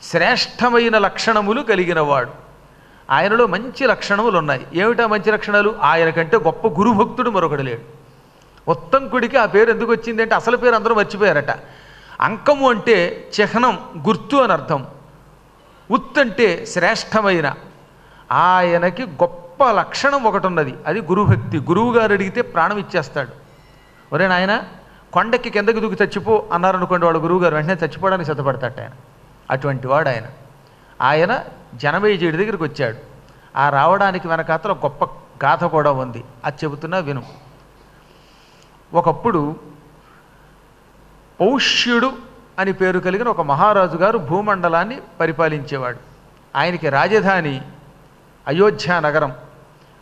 శ్రేష్టమైన లక్షణములు కలిగినవాడు. ఆయనలో మంచి లక్షణములు ఉన్నాయి. ఏమిటా మంచి లక్షణాలు? ఆయనకంటే గొప్ప గురుభక్తుడు మరొకడు లేడు. ఉత్తంకుడికి ఆ పేరు ఎందుకు వచ్చింది అంటే అసలు పేరు అందరూ మర్చిపోయారట. అంకము అంటే చిహ్నం, గుర్తు అని అర్థం. ఉత్ అంటే శ్రేష్టమైన. ఆయనకి గొప్ప లక్షణం ఒకటి ఉన్నది, అది గురుభక్తి. గురువుగారు అడిగితే ప్రాణం ఇచ్చేస్తాడు. ఒరే నాయన కొండకి కిందకి దూకి చచ్చిపో అన్నారనుకోండి, వాడు గురువుగారు వెంటనే చచ్చిపోవడానికి సిద్ధపడతాట ఆయన. అటువంటి వాడు ఆయన. ఆయన జనమేజయుడి దగ్గరికి వచ్చాడు. ఆ రావడానికి వెనకాతల గొప్ప గాథ కూడా ఉంది, అది చెబుతున్నా విను. ఒకప్పుడు పౌష్యుడు అని పేరు కలిగిన ఒక మహారాజు గారు భూమండలాన్ని పరిపాలించేవాడు. ఆయనకి రాజధాని అయోధ్య నగరం.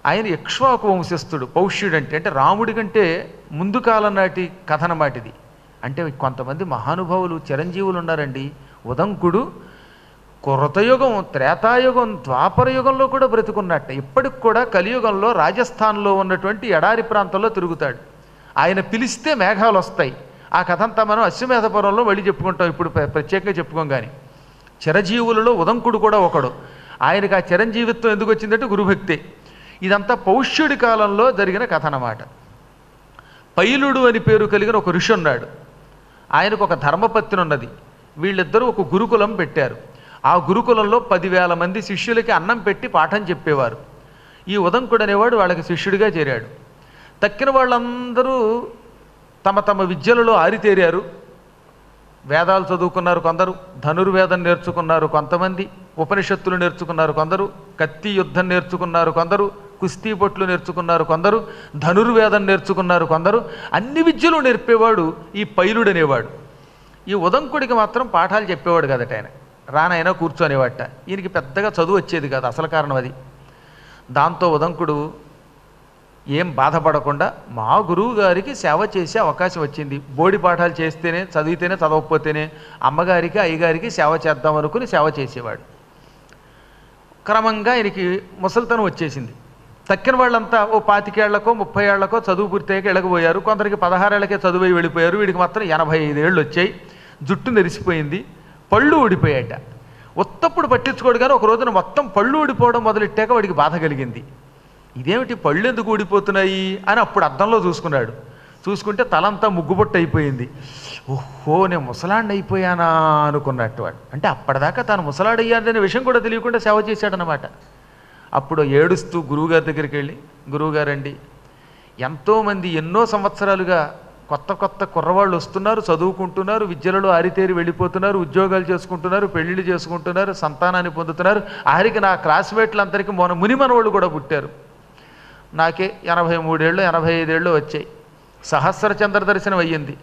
ఆయన ఇక్ష్వాకు వంశస్థుడు. పౌష్యుడు అంటే రాముడి కంటే ముందు కాలం నాటి కథనమాటిది. అంటే కొంతమంది మహానుభావులు చిరంజీవులు ఉన్నారండి. ఉదంకుడు కృతయుగం, త్రేతాయుగం, ద్వాపర యుగంలో కూడా బ్రతుకున్నట్ట. ఇప్పటికి కూడా కలియుగంలో రాజస్థాన్లో ఉన్నటువంటి ఎడారి ప్రాంతంలో తిరుగుతాడు. ఆయన పిలిస్తే మేఘాలు వస్తాయి. ఆ కథ అంతా మనం అశ్వమేధపురంలో మళ్ళీ చెప్పుకుంటాం, ఇప్పుడు ప్రత్యేకంగా చెప్పుకోం. కానీ చిరజీవులలో ఉదంకుడు కూడా ఒకడు. ఆయనకు ఆ చిరంజీవిత్వం ఎందుకు వచ్చిందంటే గురుభక్తి. ఇదంతా పౌష్యుడి కాలంలో జరిగిన కథ అన్నమాట. పైలుడు అని పేరు కలిగిన ఒక ఋషి ఉన్నాడు. ఆయనకు ఒక ధర్మపత్ని ఉన్నది. వీళ్ళిద్దరూ ఒక గురుకులం పెట్టారు. ఆ గురుకులంలో 10,000 మంది శిష్యులకి అన్నం పెట్టి పాఠం చెప్పేవారు. ఈ ఉదంకుడు అనేవాడు వాళ్ళకి శిష్యుడిగా చేరాడు. తక్కిన వాళ్ళందరూ తమ తమ విద్యలలో ఆరితేరారు. వేదాలు చదువుకున్నారు కొందరు, ధనుర్వేదం నేర్చుకున్నారు కొంతమంది, ఉపనిషత్తులు నేర్చుకున్నారు కొందరు, కత్తి యుద్ధం నేర్చుకున్నారు కొందరు, కుస్తీ పొట్లు నేర్చుకున్నారు కొందరు, ధనుర్వేదం నేర్చుకున్నారు కొందరు. అన్ని విద్యలు నేర్పేవాడు ఈ పైలుడు అనేవాడు. ఈ ఉదంకుడికి మాత్రం పాఠాలు చెప్పేవాడు కదట ఆయన. రానైనా కూర్చొనేవాట. ఈయనకి పెద్దగా చదువు వచ్చేది కాదు, అసలు కారణం అది. దాంతో ఉదంకుడు ఏం బాధపడకుండా మా గురువు గారికి సేవ చేసే అవకాశం వచ్చింది. బోడి పాఠాలు చేస్తేనే, చదివితేనే, చదవకపోతేనే అమ్మగారికి అయ్యగారికి సేవ చేద్దాం అనుకుని సేవ చేసేవాడు. క్రమంగా ఆయనకి ముసలితనం వచ్చేసింది. తక్కిన వాళ్ళంతా ఓ 25 ఏళ్లకో 30 ఏళ్లకో చదువు పూర్తయ్యాక వెళ్ళకపోయారు. కొందరికి 16 ఏళ్లకే చదువు అయి వెళ్ళిపోయారు. వీడికి మాత్రం 85 ఏళ్ళు వచ్చాయి. జుట్టు నెరిసిపోయింది, పళ్ళు ఊడిపోయాట. ఉత్తప్పుడు పట్టించుకోడు కానీ ఒక రోజున మొత్తం పళ్ళు ఊడిపోవడం మొదలెట్టాక వాడికి బాధ కలిగింది. ఇదేమిటి పళ్ళు ఎందుకు ఊడిపోతున్నాయి అని అప్పుడు అద్దంలో చూసుకున్నాడు. చూసుకుంటే తలంతా ముగ్గుబొట్టు అయిపోయింది. ఓహో, నేను ముసలాండి అయిపోయానా అనుకున్నట్టు వాడు. అంటే అప్పటిదాకా తాను ముసలాడయ్యాడనే విషయం కూడా తెలియకుండా సేవ చేశాడనమాట. అప్పుడు ఏడుస్తూ గురువుగారి దగ్గరికి వెళ్ళి, గురువుగారండి, ఎంతోమంది ఎన్నో సంవత్సరాలుగా కొత్త కొత్త కుర్రవాళ్ళు వస్తున్నారు, చదువుకుంటున్నారు, విద్యలలో ఆరితేరి వెళ్ళిపోతున్నారు, ఉద్యోగాలు చేసుకుంటున్నారు, పెళ్ళిళ్ళు చేసుకుంటున్నారు, సంతానాన్ని పొందుతున్నారు. ఆఖరికి నా క్లాస్మేట్లందరికీ మునిమనవాళ్ళు కూడా పుట్టారు. నాకే 83 ఏళ్ళు 85 ఏళ్ళు వచ్చాయి. సహస్ర చంద్ర దర్శనం అయ్యింది,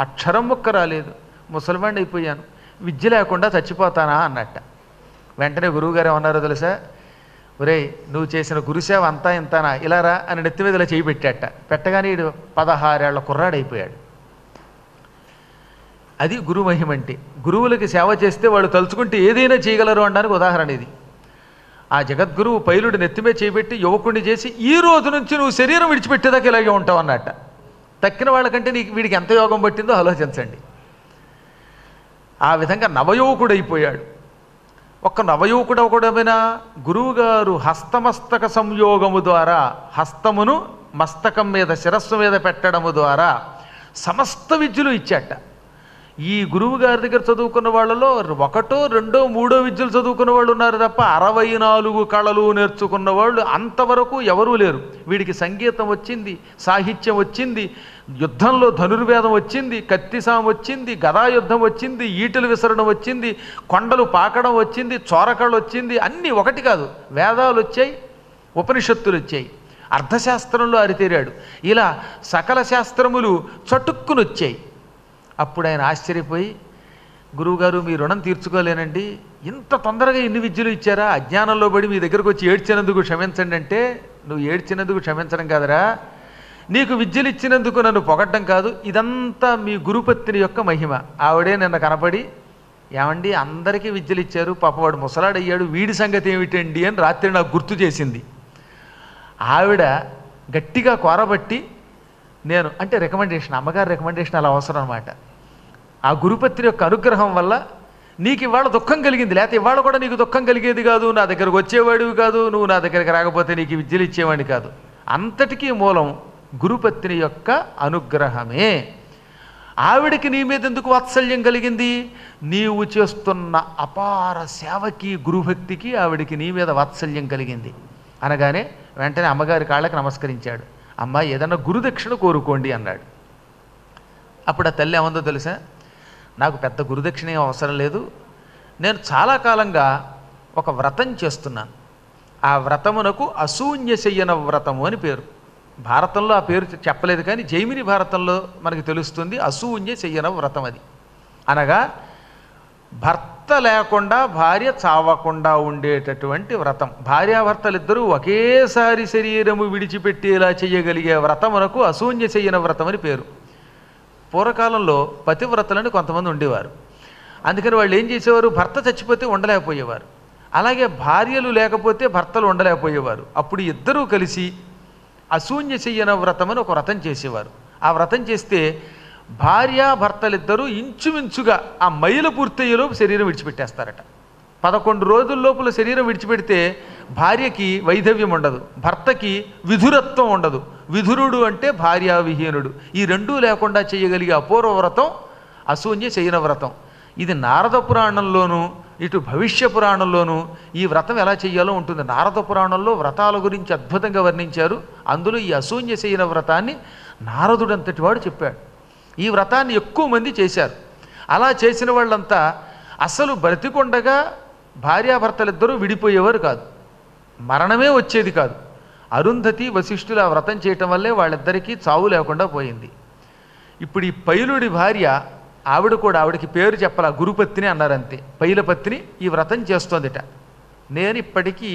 అక్షరం ముక్క రాలేదు, ముసలివాణ్ణి అయిపోయాను, విద్య లేకుండా చచ్చిపోతానా అన్నట్ట. వెంటనే గురువుగారు ఏమన్నారో తెలుసా? ఒరేయ్, నువ్వు చేసిన గురుసేవ అంతా ఇంతానా, ఇలా రా అని నెత్తి మీద ఇలా చేయి పెట్టాట. పెట్టగానే వీడు 16 ఏళ్ల కుర్రాడైపోయాడు. అది గురు మహిమంటే. గురువులకి సేవ చేస్తే వాళ్ళు తలుచుకుంటే ఏదైనా చేయగలరు అనడానికి ఉదాహరణ ఇది. ఆ జగద్గురువు పైలుడు నెత్తిమే చేపెట్టి యువకుడిని చేసి, ఈ రోజు నుంచి నువ్వు శరీరం విడిచిపెట్టేదాకా ఇలాగే ఉంటావు అన్నట్ట. తక్కిన వాళ్ళకంటే వీడికి ఎంత యోగం పట్టిందో ఆలోచించండి. ఆ విధంగా నవయువకుడైపోయాడు. ఒక్క నవయువకుడు ఒకడమైనా గురువుగారు హస్తమస్తక సంయోగము ద్వారా, హస్తమును మస్తకం మీద శిరస్సు మీద పెట్టడము ద్వారా సమస్త విద్యలు ఇచ్చాట. ఈ గురువు గారి దగ్గర చదువుకున్న వాళ్ళలో 1, 2, 3 విద్యలు చదువుకున్న వాళ్ళు ఉన్నారు తప్ప 64 కళలు నేర్చుకున్న వాళ్ళు అంతవరకు ఎవరూ లేరు. వీడికి సంగీతం వచ్చింది, సాహిత్యం వచ్చింది, యుద్ధంలో ధనుర్వేదం వచ్చింది, కత్తిసాం వచ్చింది, గదాయుద్ధం వచ్చింది, ఈటలు విసరడం వచ్చింది, కొండలు పాకడం వచ్చింది, చోరకళ్ళు వచ్చింది. అన్నీ ఒకటి కాదు, వేదాలు వచ్చాయి, ఉపనిషత్తులు వచ్చాయి, అర్థశాస్త్రంలో అరితేరాడు. ఇలా సకల శాస్త్రములు చటుక్కునొచ్చాయి. అప్పుడు ఆయన ఆశ్చర్యపోయి, గురువుగారు మీ రుణం తీర్చుకోలేనండి, ఇంత తొందరగా ఇన్ని విద్యలు ఇచ్చారా? అజ్ఞానంలో పడి మీ దగ్గరకు వచ్చి ఏడ్చినందుకు క్షమించండి అంటే, నువ్వు ఏడ్చినందుకు క్షమించడం కాదరా, నీకు విద్యలు ఇచ్చినందుకు నన్ను పొగడ్డం కాదు, ఇదంతా మీ గురుపత్ని యొక్క మహిమ. ఆవిడే నిన్న కనపడి, ఏమండి అందరికీ విద్యలు ఇచ్చారు, పాపవాడు ముసలాడయ్యాడు, వీడి సంగతి ఏమిటండి అని రాత్రి నాకు గుర్తు చేసింది. ఆవిడ గట్టిగా కోరబట్టి, నేను అంటే రికమెండేషన్, అమ్మగారి రికమెండేషన్ అలా అవసరం అనమాట. ఆ గురుపత్రి యొక్క అనుగ్రహం వల్ల నీకు ఇవాళ దుఃఖం కలిగింది, లేకపోతే ఇవాళ కూడా నీకు దుఃఖం కలిగేది కాదు, నా దగ్గరకు వచ్చేవాడివి కాదు, నువ్వు నా దగ్గరికి రాకపోతే నీకు విద్యలు ఇచ్చేవాడిని కాదు. అంతటికీ మూలం గురుపత్ని యొక్క అనుగ్రహమే. ఆవిడికి నీ మీద ఎందుకు వాత్సల్యం కలిగింది? నీవు చేస్తున్న అపార సేవకి, గురుభక్తికి ఆవిడికి నీ మీద వాత్సల్యం కలిగింది. అనగానే వెంటనే అమ్మగారి కాళ్ళకి నమస్కరించాడు. అమ్మ ఏదన్నా గురుదక్షిణ కోరుకోండి అన్నాడు. అప్పుడు ఆ తల్లి ఏమందో తెలుసా, నాకు పెద్ద గురుదక్షిణ ఏం అవసరం లేదు, నేను చాలా కాలంగా ఒక వ్రతం చేస్తున్నాను. ఆ వ్రతమునకు అసూన్యశయ్యన వ్రతము అని పేరు. భారతంలో ఆ పేరు చెప్పలేదు, కానీ జైమిని భారతంలో మనకి తెలుస్తుంది అసూన్యశయ్యన వ్రతం అది. అనగా భర్త లేకుండా భార్య చావకుండా ఉండేటటువంటి వ్రతం. భార్యాభర్తలిద్దరూ ఒకేసారి శరీరము విడిచిపెట్టేలా చేయగలిగే వ్రతమునకు అసూన్యశయ్యన వ్రతం అని పేరు. పూర్వకాలంలో పతివ్రతలని కొంతమంది ఉండేవారు. అందుకని వాళ్ళు ఏం చేసేవారు, భర్త చచ్చిపోతే ఉండలేకపోయేవారు, అలాగే భార్యలు లేకపోతే భర్తలు ఉండలేకపోయేవారు. అప్పుడు ఇద్దరూ కలిసి అసూన్యశయ్యన వ్రతం అని ఒక వ్రతం చేసేవారు. ఆ వ్రతం చేస్తే భార్యాభర్తలిద్దరూ ఇంచుమించుగా ఆ మైలు పూర్తయ్యేలోపు శరీరం విడిచిపెట్టేస్తారట. 11 రోజుల లోపల శరీరం విడిచిపెడితే భార్యకి వైధవ్యం ఉండదు, భర్తకి విధురత్వం ఉండదు. విధురుడు అంటే భార్యావిహీనుడు. ఈ రెండూ లేకుండా చేయగలిగే అపూర్వ వ్రతం అసూన్యశయ్యన వ్రతం. ఇది నారద పురాణంలోనూ ఇటు భవిష్య పురాణంలోనూ ఈ వ్రతం ఎలా చేయాలో ఉంటుంది. నారద పురాణంలో వ్రతాల గురించి అద్భుతంగా వర్ణించారు. అందులో ఈ అసూన్యశయ్యన వ్రతాన్ని నారదుడంతటి వాడు చెప్పాడు. ఈ వ్రతాన్ని ఎక్కువ మంది చేశారు. అలా చేసిన వాళ్ళంతా అసలు బ్రతికొండగా భార్యాభర్తలిద్దరూ విడిపోయేవారు కాదు, మరణమే వచ్చేది కాదు. అరుంధతి వశిష్ఠులు ఆ వ్రతం చేయటం వల్లే వాళ్ళిద్దరికీ చావు లేకుండా పోయింది. ఇప్పుడు ఈ పైలుడి భార్య, ఆవిడకి పేరు చెప్పాల, గురుపత్ని అన్నారంతే. పైలపత్ని ఈ వ్రతం చేస్తోందిట. నేను ఇప్పటికీ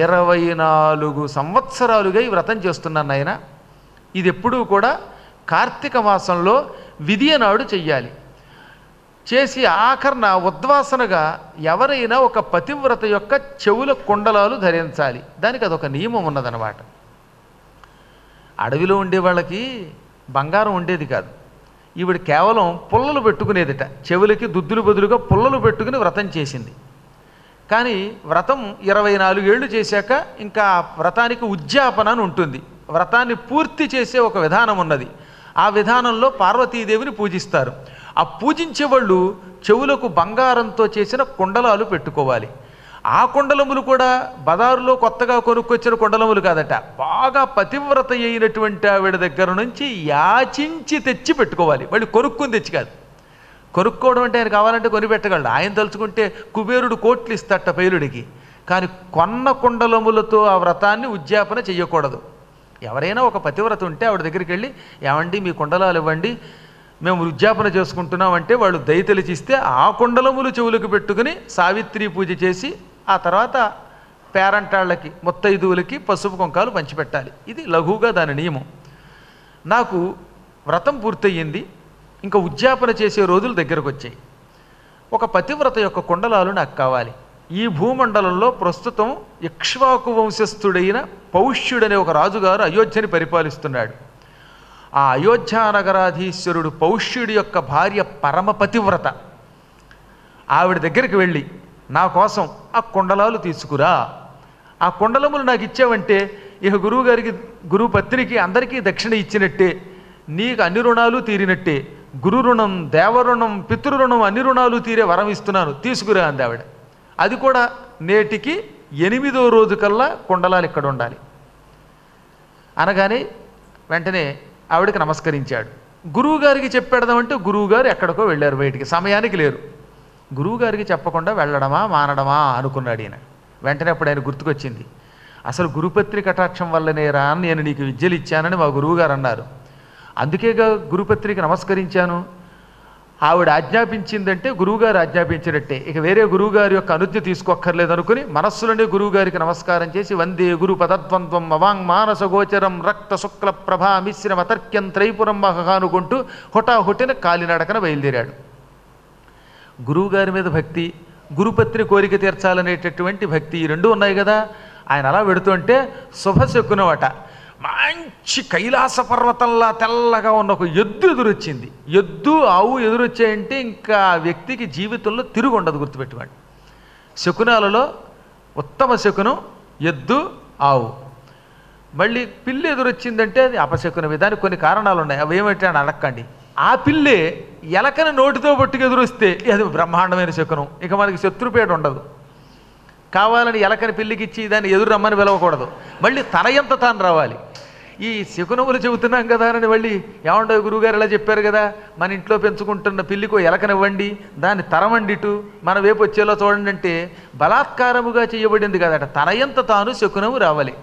24 సంవత్సరాలుగా ఈ వ్రతం చేస్తున్నాను నాయన. ఇది ఎప్పుడూ కూడా కార్తీక మాసంలో విధియ నాడు చెయ్యాలి. చేసి ఆఖరణ ఉద్వాసనగా ఎవరైనా ఒక పతివ్రత యొక్క చెవుల కుండలాలు ధరించాలి. దానికి అదొక నియమం ఉన్నదన్నమాట. అడవిలో ఉండే వాళ్ళకి బంగారం ఉండేది కాదు. ఈవిడ కేవలం పుల్లలు పెట్టుకునేదిట. చెవులకి దుద్దులు బదులుగా పుల్లలు పెట్టుకుని వ్రతం చేసింది. కానీ వ్రతం 24 ఏళ్ళు చేశాక ఇంకా వ్రతానికి ఉద్యాపన అని ఉంటుంది. వ్రతాన్ని పూర్తి చేసే ఒక విధానం ఉన్నది. ఆ విధానంలో పార్వతీదేవిని పూజిస్తారు. ఆ పూజించే వాళ్ళు చెవులకు బంగారంతో చేసిన కుండలాలు పెట్టుకోవాలి. ఆ కుండలములు కూడా బజారులో కొత్తగా కొనుక్కొచ్చిన కుండలములు కాదట, బాగా పతివ్రత అయినటువంటి ఆవిడ దగ్గర నుంచి యాచించి తెచ్చి పెట్టుకోవాలి. మళ్ళీ కొనుక్కుని తెచ్చి కాదు. కొనుక్కోవడం అంటే ఆయన కావాలంటే కొని పెట్టగలడు. ఆయన తలుచుకుంటే కుబేరుడు కోట్లు ఇస్తట పైలుడికి. కానీ కొన్న కుండలములతో ఆ వ్రతాన్ని ఉద్యాపన చెయ్యకూడదు. ఎవరైనా ఒక పతివ్రత ఉంటే ఆవిడ దగ్గరికి వెళ్ళి, ఏమండి మీ కుండలాలు ఇవ్వండి, మేము ఉద్యాపన చేసుకుంటున్నామంటే వాళ్ళు దయతలిచిస్తే ఆ కుండలములు చెవులకు పెట్టుకుని సావిత్రి పూజ చేసి ఆ తర్వాత పేరంటాళ్ళకి ముత్తైదువులకి పసుపు కుంకాలు పంచిపెట్టాలి. ఇది లఘువుగా దాని నియమం. నాకు వ్రతం పూర్తయింది, ఇంకా ఉద్యాపన చేసే రోజులు దగ్గరకు వచ్చాయి. ఒక పతివ్రత యొక్క కుండలాలు నాకు కావాలి. ఈ భూమండలంలో ప్రస్తుతం ఇక్ష్వాకు వంశస్థుడైన పౌష్యుడనే ఒక రాజుగారు అయోధ్యని పరిపాలిస్తున్నాడు. ఆ అయోధ్యానగరాధీశ్వరుడు పౌష్యుడి యొక్క భార్య పరమ పతివ్రత. ఆవిడ దగ్గరికి వెళ్ళి, నా కోసం ఆ కుండలాలు తీసుకురా, ఆ కుండలములు నాకు ఇచ్చావంటే ఇక గురువుగారికి, గురువు పత్నికి అందరికీ దక్షిణ ఇచ్చినట్టే, నీకు అన్ని రుణాలు తీరినట్టే. గురు రుణం, దేవరుణం, పితృరుణం అన్ని రుణాలు తీరే వరం ఇస్తున్నాను, తీసుకురా అంది ఆవిడ. అది కూడా నేటికి 8వ రోజు కల్లా కుండలాలు ఇక్కడ ఉండాలి అనగానే వెంటనే ఆవిడకి నమస్కరించాడు. గురువుగారికి చెప్పేడదామంటే గురువుగారు ఎక్కడికో వెళ్ళారు, బయటికి సమయానికి లేరు. గురువుగారికి చెప్పకుండా వెళ్ళడమా మానడమా అనుకున్నాడు ఈయన. వెంటనే అప్పుడు ఆయన గుర్తుకొచ్చింది, అసలు గురుపత్రి కటాక్షం వల్లనేరా నేను నీకు విద్యలు ఇచ్చానని మా గురువుగారు అన్నారు. అందుకేగా గురుపత్రికి నమస్కరించాను. ఆవిడ ఆజ్ఞాపించిందంటే గురువుగారు ఆజ్ఞాపించినట్టే, ఇక వేరే గురువుగారి యొక్క అనుజ్ఞ తీసుకోక్కర్లేదు అనుకుని మనస్సులోనే గురువుగారికి నమస్కారం చేసి, వందే గురు పదద్వంద్వం అవాంగ్ మానస గోచరం రక్త శుక్ల ప్రభా మిశ్రమ తర్క్యం త్రైపురం మహానుకుంటూ హుటాహుటిన కాలినడకన బయలుదేరాడు. గురువుగారి మీద భక్తి, గురుపత్ని కోరిక తీర్చాలనేటటువంటి భక్తి, ఈ రెండు ఉన్నాయి కదా. ఆయన అలా పెడుతుంటే శుభశకునమట. మంచి కైలాస పర్వతంలా తెల్లగా ఉన్న ఒక ఎద్దు ఎదురొచ్చింది. ఎద్దు ఆవు ఎదురొచ్చాయంటే ఇంకా ఆ వ్యక్తికి జీవితంలో తిరుగు ఉండదు, గుర్తుపెట్టుకోండి. శకునాలలో ఉత్తమ శకునం ఎద్దు ఆవు. మళ్ళీ పిల్లి ఎదురొచ్చిందంటే అది అపశకునమే. దానికి కొన్ని కారణాలు ఉన్నాయి, అవి ఏమిటి అని అడక్కండి. ఆ పిల్లే ఎలకని నోటితో పట్టుకు ఎదురొస్తే అది బ్రహ్మాండమైన శకునం, ఇక మనకి శత్రుపేట ఉండదు. కావాలని ఎలకని పిల్లికి ఇచ్చి దాన్ని ఎదురు రమ్మని పిలవకూడదు, మళ్ళీ తన ఎంత తాను రావాలి. ఈ శకునములు చెబుతున్నాం కదా అని మళ్ళీ ఏమండో గురువుగారు ఇలా చెప్పారు కదా, మన ఇంట్లో పెంచుకుంటున్న పిల్లికో ఎలకనివ్వండి, దాన్ని తరమండిటు మన వైపు వచ్చేలా చూడండి అంటే బలాత్కారముగా చేయబడింది కదట. తన ఎంత తాను శకునము రావాలి.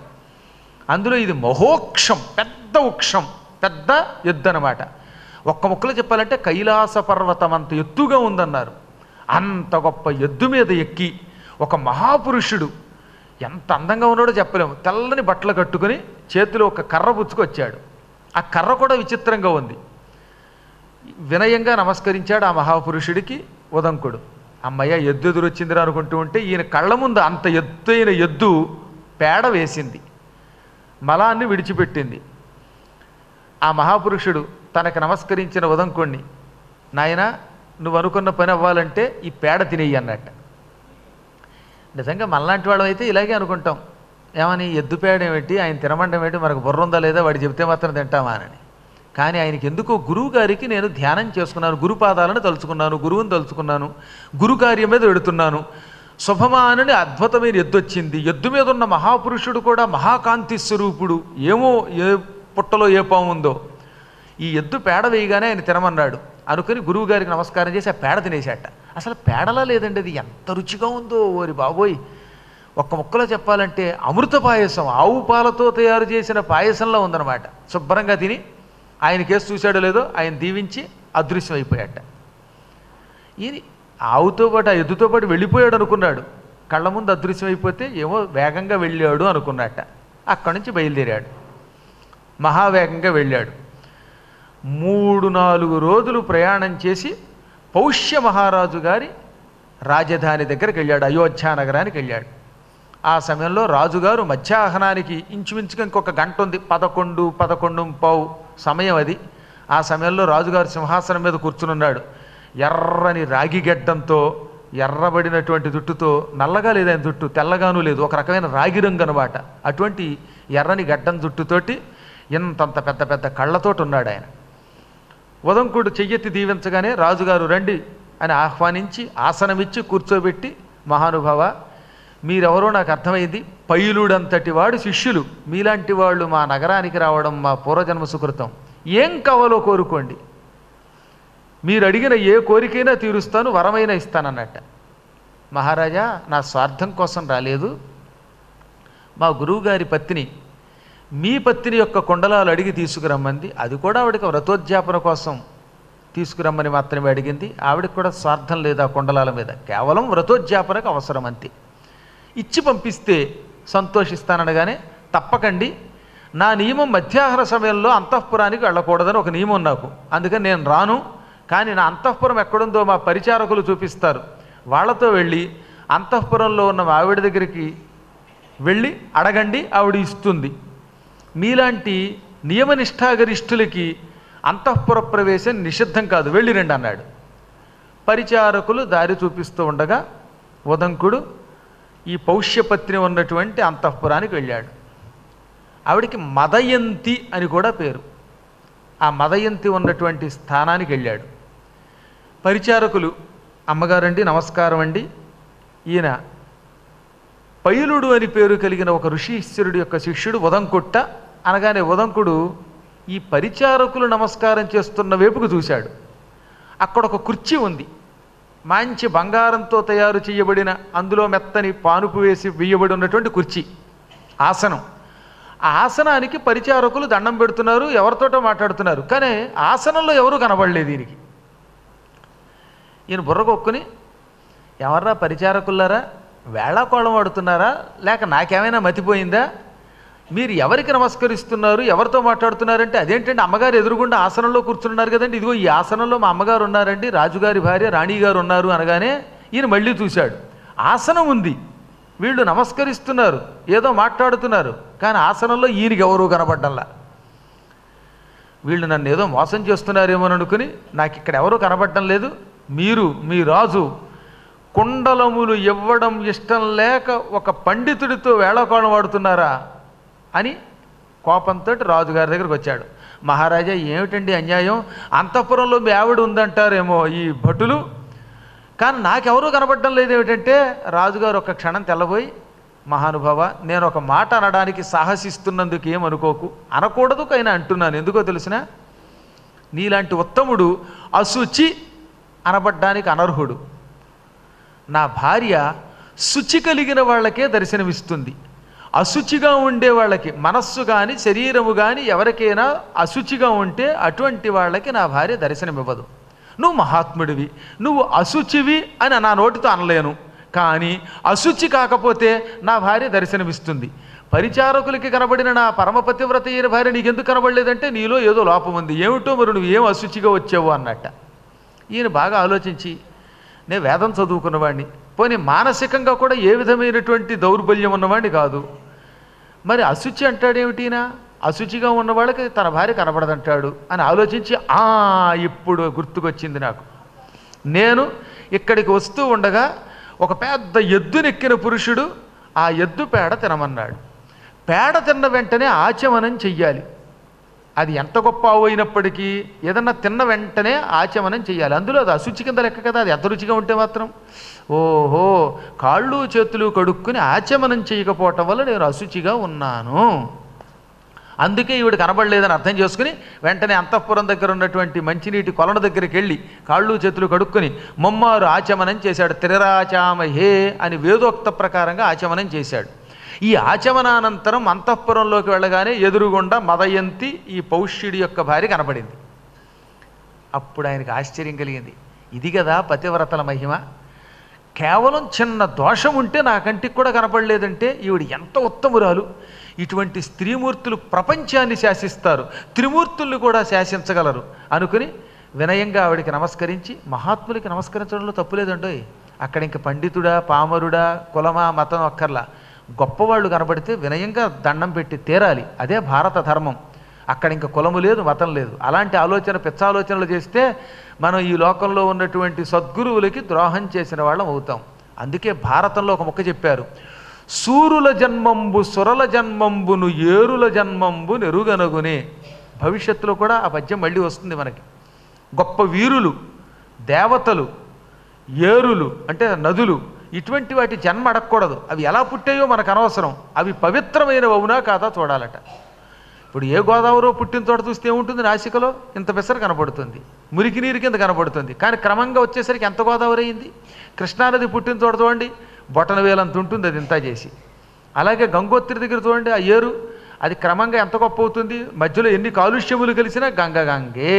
అందులో ఇది మహోక్షం, పెద్ద వృక్షం, పెద్ద ఎద్దు అన్నమాట. ఒక్క ముక్కలో చెప్పాలంటే కైలాస పర్వతం అంత ఎత్తుగా ఉందన్నారు. అంత గొప్ప ఎద్దు మీద ఎక్కి ఒక మహాపురుషుడు ఎంత అందంగా ఉన్నాడో చెప్పలేము. తెల్లని బట్టలు కట్టుకుని చేతిలో ఒక కర్ర పుచ్చుకొచ్చాడు. ఆ కర్ర కూడా విచిత్రంగా ఉంది. వినయంగా నమస్కరించాడు ఆ మహాపురుషుడికి ఉదంకుడు. అమ్మయ్య ఎద్దు ఎదురొచ్చిందిరా అనుకుంటూ ఉంటే ఈయన కళ్ళ ముందు అంత ఎత్తైన ఎద్దు పేడ వేసింది, మలాన్ని విడిచిపెట్టింది. ఆ మహాపురుషుడు తనకు నమస్కరించిన ఉదంకుణ్ణి, నాయన నువ్వు అనుకున్న పని అవ్వాలంటే ఈ పేడ తినేయి అన్నట్ట. నిజంగా మనలాంటి వాళ్ళం అయితే ఇలాగే అనుకుంటాం, ఏమని ఎద్దు పేడ ఏమిటి, ఆయన తినమండం ఏంటి, మనకు బుర్ర ఉందా లేదా, వాడు చెబితే మాత్రం తింటామా అని. కానీ ఆయనకి ఎందుకో గురువు గారికి నేను ధ్యానం చేసుకున్నాను, గురుపాదాలను తలుచుకున్నాను, గురువుని తలుచుకున్నాను, గురు కార్యం మీద వెడుతున్నాను. శుభమానని అద్భుతమైన ఎద్దు వచ్చింది. ఎద్దు మీద ఉన్న మహాపురుషుడు కూడా మహాకాంతి స్వరూపుడు. ఏమో ఏ పుట్టలో ఏ పాము ఉందో. ఈ ఎద్దు పేడ వేయగానే ఆయన తినమన్నాడు అనుకుని గురువు గారికి నమస్కారం చేసి ఆ పేడ తినేశాట. అసలు పేడలా లేదండి, అది ఎంత రుచిగా ఉందో ఓరి బాబోయ్. ఒక్క ముక్కలో చెప్పాలంటే అమృత పాయసం, ఆవు పాలతో తయారు చేసిన పాయసంలో ఉందన్నమాట. శుభ్రంగా తిని ఆయన కేసు చూశాడో లేదో ఆయన దీవించి అదృశ్యం అయిపోయాట. ఈయన ఆవుతో పాటు ఆ ఎద్దుతో పాటు వెళ్ళిపోయాడు అనుకున్నాడు. కళ్ళ ముందు అదృశ్యం అయిపోతే ఏమో వేగంగా వెళ్ళాడు అనుకున్నట్ట. అక్కడి నుంచి బయలుదేరాడు, మహావేగంగా వెళ్ళాడు. 3-4 రోజులు ప్రయాణం చేసి పౌష్య మహారాజు గారి రాజధాని దగ్గరికి వెళ్ళాడు, అయోధ్య నగరానికి వెళ్ళాడు. ఆ సమయంలో రాజుగారు మధ్యాహ్నానికి ఇంచుమించుగా ఇంకొక గంట ఉంది, 11-11:15 సమయం అది. ఆ సమయంలో రాజుగారు సింహాసనం మీద కూర్చునున్నాడు. ఎర్రని రాగి గడ్డంతో, ఎర్రబడినటువంటి జుట్టుతో, నల్లగా లేదు ఆయన జుట్టు, తెల్లగాను లేదు, ఒక రకమైన రాగి రంగు అనమాట. అటువంటి ఎర్రని గడ్డం జుట్టుతోటి ఇంతంత పెద్ద పెద్ద కళ్ళతోటి ఉన్నాడు ఆయన. ఉదంకుడు చెయ్యెత్తి దీవించగానే రాజుగారు రండి అని ఆహ్వానించి ఆసనమిచ్చి కూర్చోబెట్టి, మహానుభావ మీరెవరో నాకు అర్థమైంది, పైలుడంతటి వాడు శిష్యులు మీలాంటి వాళ్ళు మా నగరానికి రావడం మా పూర్వజన్మ సుకృతం. ఏం కావాలో కోరుకోండి, మీరు అడిగిన ఏ కోరికైనా తీరుస్తాను, వరమైనా ఇస్తానన్నట్ట. మహారాజా నా స్వార్థం కోసం రాలేదు, మా గురువుగారి పత్ని మీ పత్ని యొక్క కుండలాలు అడిగి తీసుకురమ్మంది, అది కూడా ఆవిడకి వ్రతోద్యాపన కోసం తీసుకురమ్మని మాత్రమే అడిగింది. ఆవిడకి కూడా స్వార్థం లేదు ఆ కుండలాల మీద, కేవలం వ్రతోద్యాపనకు అవసరం అంతే. ఇచ్చి పంపిస్తే సంతోషిస్తాననగానే తప్పకండి, నా నియమం మధ్యాహ్న సమయంలో అంతఃపురానికి వెళ్ళకూడదని ఒక నియమం నాకు, అందుకని నేను రాను. కానీ నా అంతఃపురం ఎక్కడుందో మా పరిచారకులు చూపిస్తారు, వాళ్ళతో వెళ్ళి అంతఃపురంలో ఉన్న ఆవిడ దగ్గరికి వెళ్ళి అడగండి, ఆవిడ ఇస్తుంది. మీలాంటి నియమనిష్టాగరిష్ఠులకి అంతఃపుర ప్రవేశం నిషిద్ధం కాదు, వెళ్ళి రండి అన్నాడు. పరిచారకులు దారి చూపిస్తూ ఉండగా ఉదంకుడు ఈ పౌష్యపత్ని ఉన్నటువంటి అంతఃపురానికి వెళ్ళాడు. ఆవిడికి మదయంతి అని కూడా పేరు. ఆ మదయంతి ఉన్నటువంటి స్థానానికి వెళ్ళాడు. పరిచారకులు అమ్మగారండి నమస్కారం అండి, ఈయన పైలుడు అని పేరు కలిగిన ఒక ఋషీశ్వరుడు యొక్క శిష్యుడు ఉదంకుట్ట అనగానే ఉదంకుడు ఈ పరిచారకులు నమస్కారం చేస్తున్న వైపుకు చూశాడు. అక్కడ ఒక కుర్చీ ఉంది, మంచి బంగారంతో తయారు చేయబడిన, అందులో మెత్తని పానుపు వేసి వేయబడి ఉన్నటువంటి కుర్చీ, ఆసనం. ఆ ఆసనానికి పరిచారకులు దండం పెడుతున్నారు, ఎవరితోటో మాట్లాడుతున్నారు. కానీ ఆసనంలో ఎవరు కనబడలేదు దీనికి. ఈయన బుర్రకొక్కుని, ఎవర్రా పరిచారకులారా, వేళాకోళం ఆడుతున్నారా, లేక నాకేమైనా మతిపోయిందా, మీరు ఎవరికి నమస్కరిస్తున్నారు, ఎవరితో మాట్లాడుతున్నారంటే, అదేంటంటే అమ్మగారు ఎదురుగుండా ఆసనంలో కూర్చున్నారు కదండి, ఇదిగో ఈ ఆసనంలో మా అమ్మగారు ఉన్నారండి, రాజుగారి భార్య రాణి గారు ఉన్నారు అనగానే ఈయన మళ్ళీ చూశాడు. ఆసనం ఉంది, వీళ్ళు నమస్కరిస్తున్నారు, ఏదో మాట్లాడుతున్నారు, కానీ ఆసనంలో ఈయనకి ఎవరూ కనపడ్డంలా. వీళ్ళు నన్ను ఏదో మోసం చేస్తున్నారేమో అనుకుని నాకు ఇక్కడ ఎవరూ కనపడటం లేదు, మీరు మీ రాజు కుండలములు ఇవ్వడం ఇష్టం లేక ఒక పండితుడితో వేళకోళం వాడుతున్నారా అని కోపంతో రాజుగారి దగ్గరికి వచ్చాడు. మహారాజా ఏమిటండి అన్యాయం, అంతఃపురంలో మీ ఆవిడ ఉందంటారేమో ఈ భటులు, కానీ నాకెవరూ కనపడడం లేదు ఏమిటంటే, రాజుగారు ఒక క్షణం తెల్లబోయి, మహానుభావ నేను ఒక మాట అనడానికి సాహసిస్తున్నందుకు ఏమనుకోకు, అనకూడదు కైనా అంటున్నాను, ఎందుకో తెలిసిన నీలాంటి ఉత్తముడు అశుచి అనబడ్డానికి అనర్హుడు. నా భార్య శుచి కలిగిన వాళ్ళకే దర్శనమిస్తుంది, అశుచిగా ఉండే వాళ్ళకి మనస్సు కానీ శరీరము కానీ ఎవరికైనా అశుచిగా ఉంటే అటువంటి వాళ్ళకి నా భార్య దర్శనమివ్వదు. నువ్వు మహాత్ముడివి, నువ్వు అశుచివి అని నా నోటితో అనలేను, కానీ అశుచి కాకపోతే నా భార్య దర్శనమిస్తుంది. పరిచారకులకి కనబడిన నా పరమపతివ్రత అయిన భార్య నీకెందుకు కనబడలేదంటే నీలో ఏదో లోపం ఉంది, ఏమిటో మరి నువ్వు ఏం అశుచిగా వచ్చావు అన్నట్ట. ఈయన బాగా ఆలోచించి, నేను వేదం చదువుకున్నవాడిని, పోనీ మానసికంగా కూడా ఏ విధమైనటువంటి దౌర్బల్యం ఉన్నవాడిని కాదు, మరి అశుచి అంటాడేమిటినా, అశుచిగా ఉన్న వాళ్ళకి తన భార్య కనబడదంటాడు అని ఆలోచించి, ఇప్పుడు గుర్తుకొచ్చింది నాకు. నేను ఇక్కడికి వస్తూ ఉండగా ఒక పెద్ద ఎద్దునెక్కిన పురుషుడు ఆ ఎద్దు పేడ తినమన్నాడు. పేడ తిన్న వెంటనే ఆచమనం చెయ్యాలి. అది ఎంత గొప్ప ఆవు అయినప్పటికీ ఏదన్నా తిన్న వెంటనే ఆచమనం చెయ్యాలి. అందులో అది అశుచి కింద లెక్క కదా, అది ఎంత రుచిగా ఉంటే మాత్రం. ఓహో, కాళ్ళు చేతులు కడుక్కుని ఆచమనం చేయకపోవటం వల్ల నేను అశుచిగా ఉన్నాను, అందుకే ఈవిడ కనబడలేదని అర్థం చేసుకుని వెంటనే అంతఃపురం దగ్గర ఉన్నటువంటి మంచినీటి కొలను దగ్గరికి వెళ్ళి కాళ్ళు చేతులు కడుక్కొని ముమ్మారు ఆచమనం చేశాడు. త్రిరాచామహే అని వేదోక్త ప్రకారంగా ఆచమనం చేశాడు. ఈ ఆచమనానంతరం అంతఃపురంలోకి వెళ్ళగానే ఎదురుగుండా మదయంతి ఈ పౌష్యుడి యొక్క భార్య కనపడింది. అప్పుడు ఆయనకు ఆశ్చర్యం కలిగింది. ఇది కదా పతివ్రతల మహిమ, కేవలం చిన్న దోషం ఉంటే నా కంటికి కూడా కనపడలేదంటే ఈవిడ ఎంత ఉత్తమురాలు. ఇటువంటి స్త్రీమూర్తులు ప్రపంచాన్ని శాసిస్తారు, త్రిమూర్తుల్ని కూడా శాసించగలరు అనుకుని వినయంగా ఆవిడికి నమస్కరించి, మహాత్ములకి నమస్కరించడంలో తప్పులేదండోయ్, అక్కడ ఇంక పండితుడా పామరుడా కులమా మతం అక్కర్లా, గొప్పవాళ్ళు కనబడితే వినయంగా దండం పెట్టి తీరాలి, అదే భారత ధర్మం. అక్కడ ఇంక కులము లేదు మతం లేదు. అలాంటి ఆలోచన పిచ్చాలోచనలు చేస్తే మనం ఈ లోకంలో ఉన్నటువంటి సద్గురువులకి ద్రోహం చేసిన వాళ్ళం అవుతాం. అందుకే భారతంలో ఒక ముక్క చెప్పారు, సూరుల జన్మంబు సురల జన్మంబును ఏరుల జన్మంబు నెరుగనగునే. భవిష్యత్తులో కూడా ఆ పద్యం మళ్ళీ వస్తుంది మనకి. గొప్ప వీరులు, దేవతలు, ఏరులు అంటే నదులు, ఇటువంటి వాటి జన్మ అడగకూడదు. అవి ఎలా పుట్టాయో మనకు అనవసరం, అవి పవిత్రమైనవి అవునా కాదా చూడాలట. ఇప్పుడు ఏ గోదావరిలో పుట్టిన చోట చూస్తే ఏముంటుంది, నాసికలో ఇంత పెసర కనపడుతుంది, మురికి నీరు కింద కనపడుతుంది, కానీ క్రమంగా వచ్చేసరికి ఎంత గోదావరి అయింది. కృష్ణానది పుట్టిన చోట చూడండి, బొటన వేలంత ఉంటుంది అది ఇంత చేసి. అలాగే గంగోత్రి దగ్గర చూడండి, ఆ ఏరు అది క్రమంగా ఎంత గొప్ప అవుతుంది, మధ్యలో ఎన్ని కాలుష్యములు కలిసినా గంగే.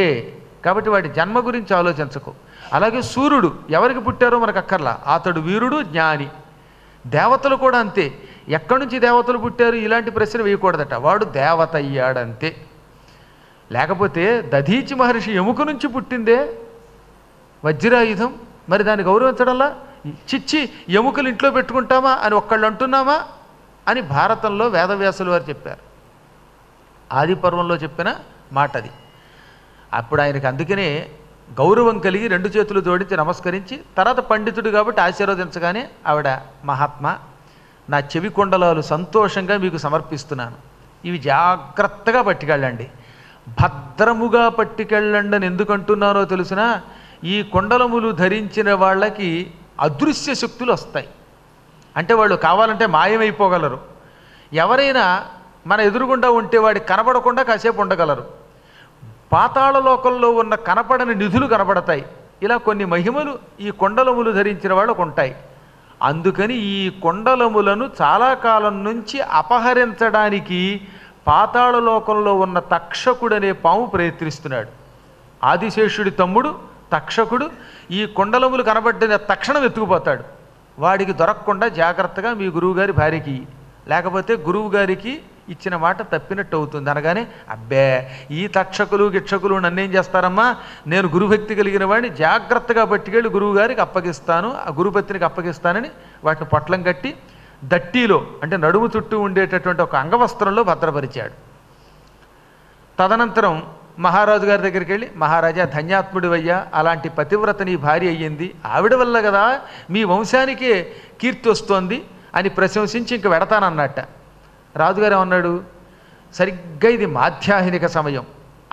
కాబట్టి వాటి జన్మ గురించి ఆలోచించకు. అలాగే సూర్యుడు ఎవరికి పుట్టారో మనకు అక్కర్లా, అతడు వీరుడు జ్ఞాని. దేవతలు కూడా అంతే, ఎక్కడి నుంచి దేవతలు పుట్టారు ఇలాంటి ప్రశ్న వేయకూడదట, వాడు దేవత అయ్యాడంతే. లేకపోతే దధీచి మహర్షి ఎముక నుంచి పుట్టిందే వజ్రాయుధం, మరి దాన్ని గౌరవించడంలా, చిచ్చి ఎముకలు ఇంట్లో పెట్టుకుంటామా అని ఒక్కళ్ళు అంటున్నామా అని భారతంలో వేదవ్యాసులు వారు చెప్పారు. ఆది పర్వంలో చెప్పిన మాట అది. అప్పుడు ఆయనకి అందుకనే గౌరవం కలిగి రెండు చేతులు జోడించి నమస్కరించి తర్వాత పండితుడు కాబట్టి ఆశీర్వదించగానే ఆవిడ, మహాత్మా నా చెవి కుండలాలు సంతోషంగా మీకు సమర్పిస్తున్నాను, ఇవి జాగ్రత్తగా పట్టుకెళ్ళండి, భద్రముగా పట్టుకెళ్ళండి అని ఎందుకంటున్నానో తెలుసునా, ఈ కుండలములు ధరించిన వాళ్ళకి అదృశ్య శక్తులు వస్తాయి. అంటే వాళ్ళు కావాలంటే మాయమైపోగలరు. ఎవరైనా మన ఎదురుగుండా ఉంటే వాడికి కనబడకుండా కాసేపు ఉండగలరు. పాతాళ లోకంలో ఉన్న కనపడని నిధులు కనబడతాయి. ఇలా కొన్ని మహిమలు ఈ కుండలములు ధరించిన వాళ్ళకు ఉంటాయి. అందుకని ఈ కుండలములను చాలా కాలం నుంచి అపహరించడానికి పాతాళ లోకంలో ఉన్న తక్షకుడనే పాము ప్రయత్నిస్తున్నాడు. ఆదిశేషుడి తమ్ముడు తక్షకుడు ఈ కుండలములు కనబడిన తక్షణం ఎత్తుకుపోతాడు. వాడికి దొరకకుండా జాగ్రత్తగా మీ గురువుగారి భార్యకి, లేకపోతే గురువుగారికి ఇచ్చిన మాట తప్పినట్టు అవుతుంది అనగానే, అబ్బే ఈ తక్షకులు గిక్షకులు నన్నేం చేస్తారమ్మా, నేను గురుభక్తి కలిగిన వాడిని, జాగ్రత్తగా పట్టుకెళ్ళి గురువుగారికి అప్పగిస్తాను, ఆ గురుపత్నికి అప్పగిస్తానని వాటిని పొట్లం కట్టి దట్టిలో అంటే నడుము చుట్టూ ఉండేటటువంటి ఒక అంగవస్త్రంలో భద్రపరిచాడు. తదనంతరం మహారాజు గారి దగ్గరికి వెళ్ళి, మహారాజా ధన్యాత్ముడివయ్యా, అలాంటి పతివ్రత నీ భార్య అయ్యింది, ఆవిడ వల్ల కదా మీ వంశానికే కీర్తి వస్తోంది అని ప్రశంసించి ఇంక వెడతానన్నట్ట. రాజుగారు ఏమన్నాడు, సరిగ్గా ఇది మాధ్యాహ్నిక సమయం,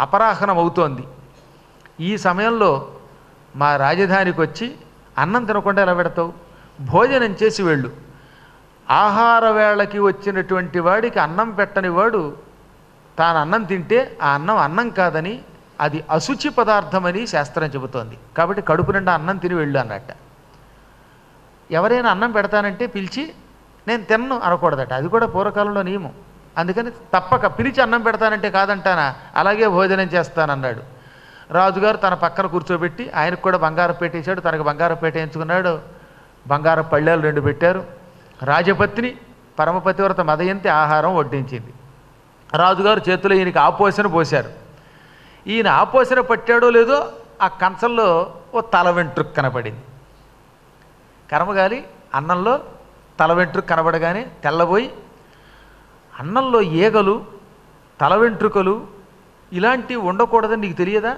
అపరాహ్నం అవుతోంది, ఈ సమయంలో మా రాజధానికి వచ్చి అన్నం తినకుండా ఎలా పెడతావు, భోజనం చేసి వెళ్ళు. ఆహార వేళకి వచ్చినటువంటి వాడికి అన్నం పెట్టని వాడు తాను అన్నం తింటే ఆ అన్నం అన్నం కాదని, అది అశుచి పదార్థమని శాస్త్రం చెబుతోంది. కాబట్టి కడుపు నిండా అన్నం తిని వెళ్ళు అన్నట్ట. ఎవరైనా అన్నం పెడతానంటే పిలిచి నేను తిన్ను అనకూడదట, అది కూడా పూర్వకాలంలో నియమం. అందుకని తప్పక పిలిచి అన్నం పెడతానంటే కాదంటానా, అలాగే భోజనం చేస్తానన్నాడు. రాజుగారు తన పక్కన కూర్చోబెట్టి ఆయనకు కూడా బంగారం పెట్టేశాడు, తనకు బంగారం పెట్టేయించుకున్నాడు. బంగారం పళ్ళేలు 2 పెట్టారు. రాజపత్ని పరమపతివ్రత మదయంతి ఆహారం వడ్డించింది. రాజుగారు చేతిలో ఈయనకి ఆపోసన పోశారు. ఈయన ఆపోసన పట్టాడో లేదో ఆ కంచంలో ఓ తల వెంట్రుక కనపడింది. కర్మగాలి అన్నంలో తల వెంట్రుక కనబడగానే తెల్లబోయి, అన్నంలో ఈగలు తల వెంట్రుకలు ఇలాంటివి ఉండకూడదని నీకు తెలియదా,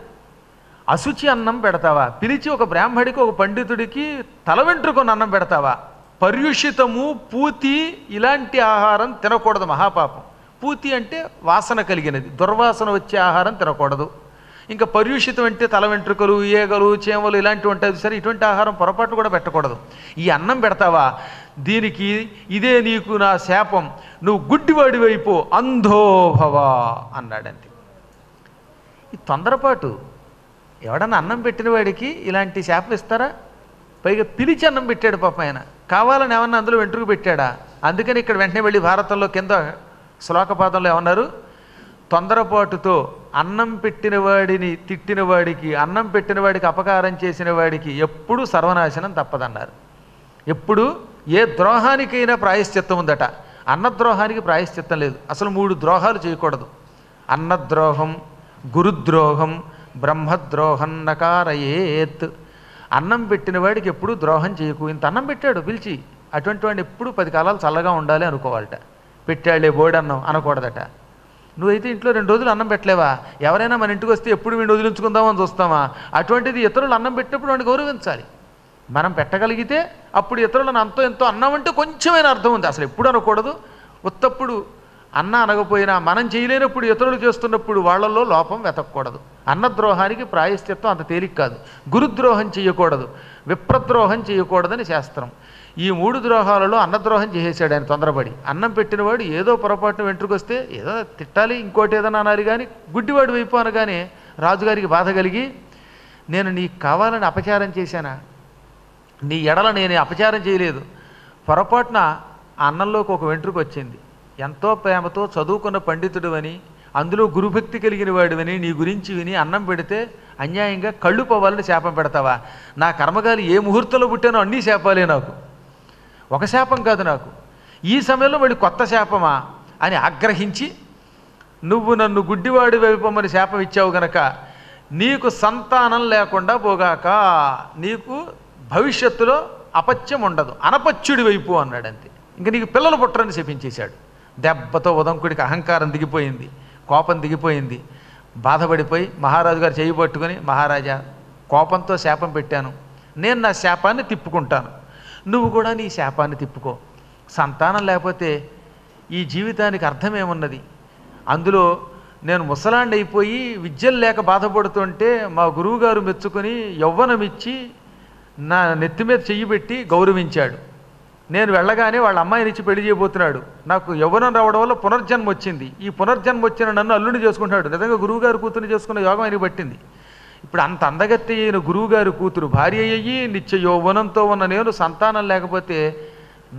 అశుచి అన్నం పెడతావా, పిలిచి ఒక బ్రాహ్మడికి ఒక పండితుడికి తల వెంట్రుకొని అన్నం పెడతావా, పర్యుషితము పూతి ఇలాంటి ఆహారం తినకూడదు, మహాపాపం. పూతి అంటే వాసన కలిగినది, దుర్వాసన వచ్చే ఆహారం తినకూడదు. ఇంకా పర్యుషితం అంటే తల వెంట్రుకలు ఈగలు చేమలు ఇలాంటివి ఉంటాయి సరే, ఇటువంటి ఆహారం పొరపాటు కూడా పెట్టకూడదు. ఈ అన్నం పెడతావా, దీనికి ఇదే నీకు నా శాపం, నువ్వు గుడ్డివాడి వైపు అంధోభవా అన్నాడంతే. ఈ తొందరపాటు, ఎవడన్నా అన్నం పెట్టిన వాడికి ఇలాంటి శాపం ఇస్తారా? పైగా పిలిచి అన్నం పెట్టాడు పాపం ఆయన, కావాలని ఏమన్నా అందులో వెంట్రుకు పెట్టాడా? అందుకని ఇక్కడ వెంటనే వెళ్ళి భారతంలో కింద శ్లోకపాదంలో ఏమన్నారు, తొందరపాటుతో అన్నం పెట్టిన వాడిని తిట్టిన వాడికి, అన్నం పెట్టిన వాడికి అపకారం చేసిన వాడికి ఎప్పుడూ సర్వనాశనం తప్పదన్నారు. ఎప్పుడు ఏ ద్రోహానికైనా ప్రాయశ్చిత్తం ఉందట, అన్నద్రోహానికి ప్రాయశ్చిత్తం లేదు. అసలు 3 ద్రోహాలు చేయకూడదు: అన్నద్రోహం, గురుద్రోహం, బ్రహ్మద్రోహం నకారయేత్. అన్నం పెట్టిన వాడికి ఎప్పుడూ ద్రోహం చేయకు. ఇంత అన్నం పెట్టాడు పిలిచి, అటువంటి వాడిని ఎప్పుడు 10 కాలాలు చల్లగా ఉండాలి అనుకోవాలట. పెట్టాళ్లే బోడన్నం అనకూడదట. నువ్వైతే ఇంట్లో 2 రోజులు అన్నం పెట్టలేవా? ఎవరైనా మన ఇంటికి వస్తే ఎప్పుడు వీడిని వదిలించుకుందామని చూస్తామా? అటువంటిది ఇతరులు అన్నం పెట్టినప్పుడు వాడిని గౌరవించాలి. మనం పెట్టగలిగితే అప్పుడు ఇతరులను అంతో ఎంతో అన్నం అంటే కొంచెమైనా అర్థం ఉంది. అసలు ఎప్పుడు అనకూడదు. ఉత్తప్పుడు అన్న అనకపోయినా మనం చేయలేనప్పుడు ఇతరులు చేస్తున్నప్పుడు వాళ్ళల్లో లోపం వెతకూడదు. అన్నద్రోహానికి ప్రాయశ్చిత్తం అంత తేలిక కాదు. గురుద్రోహం చేయకూడదు, విప్రద్రోహం చేయకూడదని శాస్త్రం. ఈ 3 ద్రోహాలలో అన్నద్రోహం చేసేసాడు ఆయన తొందరపడి. అన్నం పెట్టినవాడు ఏదో పొరపాటున వెంట్రుకొస్తే ఏదో తిట్టాలి, ఇంకోటి ఏదైనా అనాలి, కానీ గుడ్డివాడు వైపు అనగానే రాజుగారికి బాధ కలిగి, నేను నీకు కావాలని అపచారం చేశానా? నీ ఎడల నేను అపచారం చేయలేదు, పొరపాటున ఆ అన్నంలోకి ఒక వెంట్రుక వచ్చింది. ఎంతో ప్రేమతో చదువుకున్న పండితుడివని, అందులో గురుభక్తి కలిగిన వాడివని నీ గురించి విని అన్నం పెడితే అన్యాయంగా కళ్ళు పోవాలని శాపం పెడతావా? నా కర్మగాలి ఏ ముహూర్తంలో పుట్టానో అన్నీ శాపాలే నాకు, ఒక శాపం కాదు నాకు. ఈ సమయంలో మళ్ళీ కొత్త శాపమా అని ఆగ్రహించి, నువ్వు నన్ను గుడ్డివాడి వైపమని శాపం ఇచ్చావు గనక నీకు సంతానం లేకుండా పోగాక, నీకు భవిష్యత్తులో అపత్యం ఉండదు, అనపత్యుడి వైపు అన్నాడు అంతే. ఇంక నీకు పిల్లలు పుట్టరని శపించేశాడు. దెబ్బతో ఉదంకుడికి అహంకారం దిగిపోయింది, కోపం దిగిపోయింది. బాధపడిపోయి మహారాజు గారు చేయి పట్టుకుని, మహారాజా కోపంతో శాపం పెట్టాను, నేను నా శాపాన్ని తిప్పుకుంటాను, నువ్వు కూడా నీ శాపాన్ని తిప్పుకో. సంతానం లేకపోతే ఈ జీవితానికి అర్థమేమున్నది? అందులో నేను ముసలాండి అయిపోయి విద్యలు లేక బాధపడుతుంటే మా గురువుగారు మెచ్చుకొని యవ్వనమిచ్చి నా నెత్తి మీద చెయ్యి పెట్టి గౌరవించాడు. నేను వెళ్ళగానే వాళ్ళ అమ్మాయినిచ్చి పెళ్లి చేయబోతున్నాడు. నాకు యవ్వనం రావడం వల్ల పునర్జన్మ వచ్చింది. ఈ పునర్జన్మ వచ్చిన నన్ను అల్లుని చేసుకుంటాడు. నిజంగా గురువుగారు కూతురు చేసుకున్న యోగం ఆయనకి పట్టింది. ఇప్పుడు అంత అందగత్తి అయిన గురువుగారి కూతురు భార్య అయ్యి నిత్య యౌవనంతో ఉన్న నేను సంతానం లేకపోతే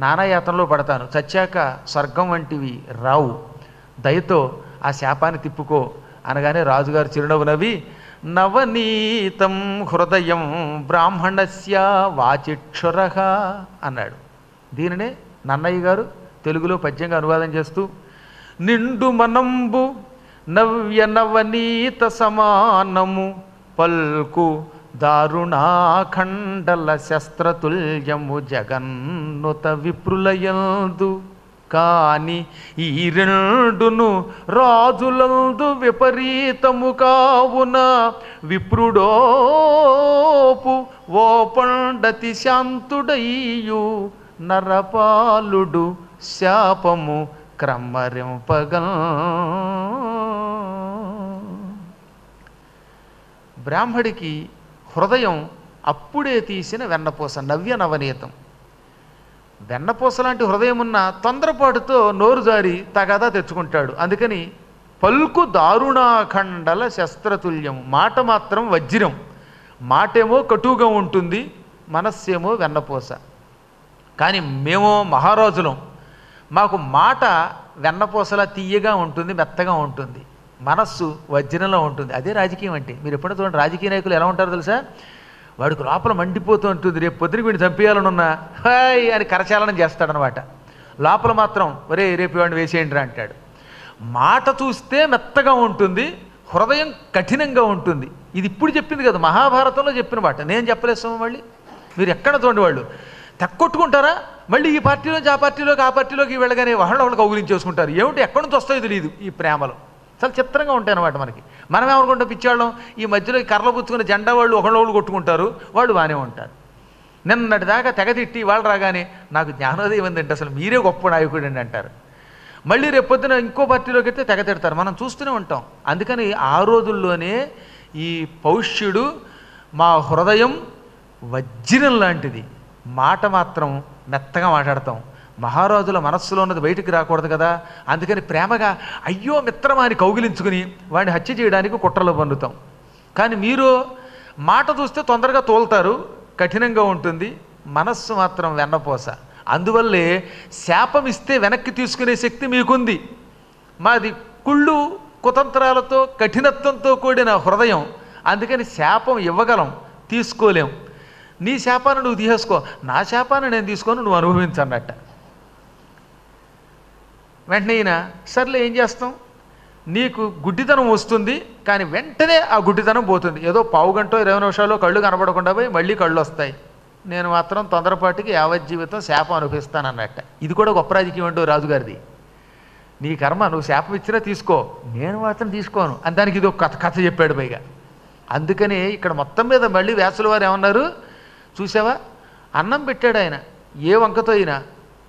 నానాయాతంలో పడతాను, చచ్చాక స్వర్గం వంటివి రావు, దయతో ఆ శాపాన్ని తిప్పుకో అనగానే రాజుగారు చిరునవ్వు నవ్వి, నవనీతం హృదయం బ్రాహ్మణస్య వాచిక్షురః అన్నాడు. దీనినే నన్నయ్య గారు తెలుగులో పద్యంగా అనువాదం చేస్తూ, నిండు మనంబు నవ్య నవనీత సమానము పల్కు దారుణాఖండల శస్త్రతుల్యము జగన్నుత విప్రులయందు కాని ఈ రెండును రాజులందు విపరీతము కావున విప్రుడోపు ఓ పండతి శాంతుడయ్యు నరపాలుడు శాపము క్రమరింపగం. బ్రాహ్మడికి హృదయం అప్పుడే తీసిన వెన్నపూస, నవ్య నవనీతం. వెన్నపూస లాంటి హృదయం ఉన్న తొందరపాటుతో నోరు జారి తగాదా తెచ్చుకుంటాడు. అందుకని పలుకు దారుణాఖండల శస్త్రతుల్యం, మాట మాత్రం వజ్రం, మాటేమో కటువుగా ఉంటుంది, మనస్సేమో వెన్నపూస. కానీ మేమో మహారాజులం, మాకు మాట వెన్నపూసలా తీయగా ఉంటుంది, మెత్తగా ఉంటుంది, మనస్సు వజ్రంలో ఉంటుంది. అదే రాజకీయం అంటే. మీరు ఎప్పుడైనా చూడండి, రాజకీయ నాయకులు ఎలా ఉంటారో తెలుసా? వాడికి లోపల మండిపోతూ ఉంటుంది, రేపు పొద్దున వీడిని చంపేయాలనున్నా హాయ్ అని కరచాలనం చేస్తాడనమాట. లోపల మాత్రం ఒరే రేపు వాడిని వేసేయండి రా అంటాడు. మాట చూస్తే మెత్తగా ఉంటుంది, హృదయం కఠినంగా ఉంటుంది. ఇది ఇప్పుడు చెప్పింది కదా, మహాభారతంలో చెప్పిన మాట, నేను చెప్పలేస్తాము. మళ్ళీ మీరు ఎక్కడ చూడండి, వాళ్ళు తెక్కొట్టుకుంటారా, మళ్ళీ ఈ పార్టీలోకి ఆ పార్టీలోకి ఆ పార్టీలోకి వెళ్ళగానే వాళ్ళకి కౌగులించేసుకుంటారు. ఏమిటి ఎక్కడి నుంచి వస్తాయో తెలియదు ఈ ప్రేమలు. చాలా చిత్రంగా ఉంటాయి అన్నమాట. మనం ఏమనుకుంటాం, పిచ్చాళ్ళం ఈ మధ్యలో ఈ కర్రలు పుచ్చుకుని జెండా వాళ్ళు ఒకళ్ళు కొట్టుకుంటారు, వాళ్ళు బాగానే ఉంటారు. నిన్నటి దాకా తెగతిట్టి వాళ్ళు రాగానే నాకు జ్ఞానోదయం ఏందంటే అసలు మీరే గొప్ప నాయకుడు అండి అంటారు. మళ్ళీ రేపొద్దున ఇంకో పార్టీలోకి అయితే తెగ తిడతారు. మనం చూస్తూనే ఉంటాం. అందుకని ఆ రోజుల్లోనే ఈ పౌష్యుడు మా హృదయం వజ్రం లాంటిది, మాట మాత్రం మెత్తగా మాట్లాడతాం. మహారాజుల మనస్సులో ఉన్నది బయటికి రాకూడదు కదా, అందుకని ప్రేమగా అయ్యో మిత్రమా అని కౌగిలించుకుని వాడిని హత్య చేయడానికి కుట్రలో పన్నుతాం. కానీ మీరు మాట చూస్తే తొందరగా తోలుతారు, కఠినంగా ఉంటుంది, మనస్సు మాత్రం వెన్నపోస. అందువల్లే శాపం ఇస్తే వెనక్కి తీసుకునే శక్తి మీకుంది. మాది కుళ్ళు కుతంత్రాలతో కఠినత్వంతో కూడిన హృదయం, అందుకని శాపం ఇవ్వగలం, తీసుకోలేం. నీ శాపాన్ని నువ్వు తీసేసుకో, నా శాపాన్ని నేను తీసుకొని నువ్వు అనుభవించన్నట్ట. వెంటనే ఈయన సర్లే ఏం చేస్తాం, నీకు గుడ్డితనం వస్తుంది కానీ వెంటనే ఆ గుడ్డితనం పోతుంది. ఏదో పావు గంట 20 నిమిషాల్లో కళ్ళు కనపడకుండా పోయి మళ్ళీ కళ్ళు వస్తాయి. నేను మాత్రం తొందరపాటికి యావజ్జీవితం శాపం అనుభవిస్తానన్నట్ట. ఇది కూడా గొప్ప రాజకీయం అంటూ రాజుగారిది. నీ కర్మ, నువ్వు శాపం ఇచ్చినా తీసుకో, నేను మాత్రం తీసుకోను అని దానికి ఇది ఒక కథ చెప్పాడు పైగా. అందుకని ఇక్కడ మొత్తం మీద మళ్ళీ వ్యాసుల వారు ఏమన్నారు చూసావా, అన్నం పెట్టాడు ఆయన ఏ వంకతో అయినా,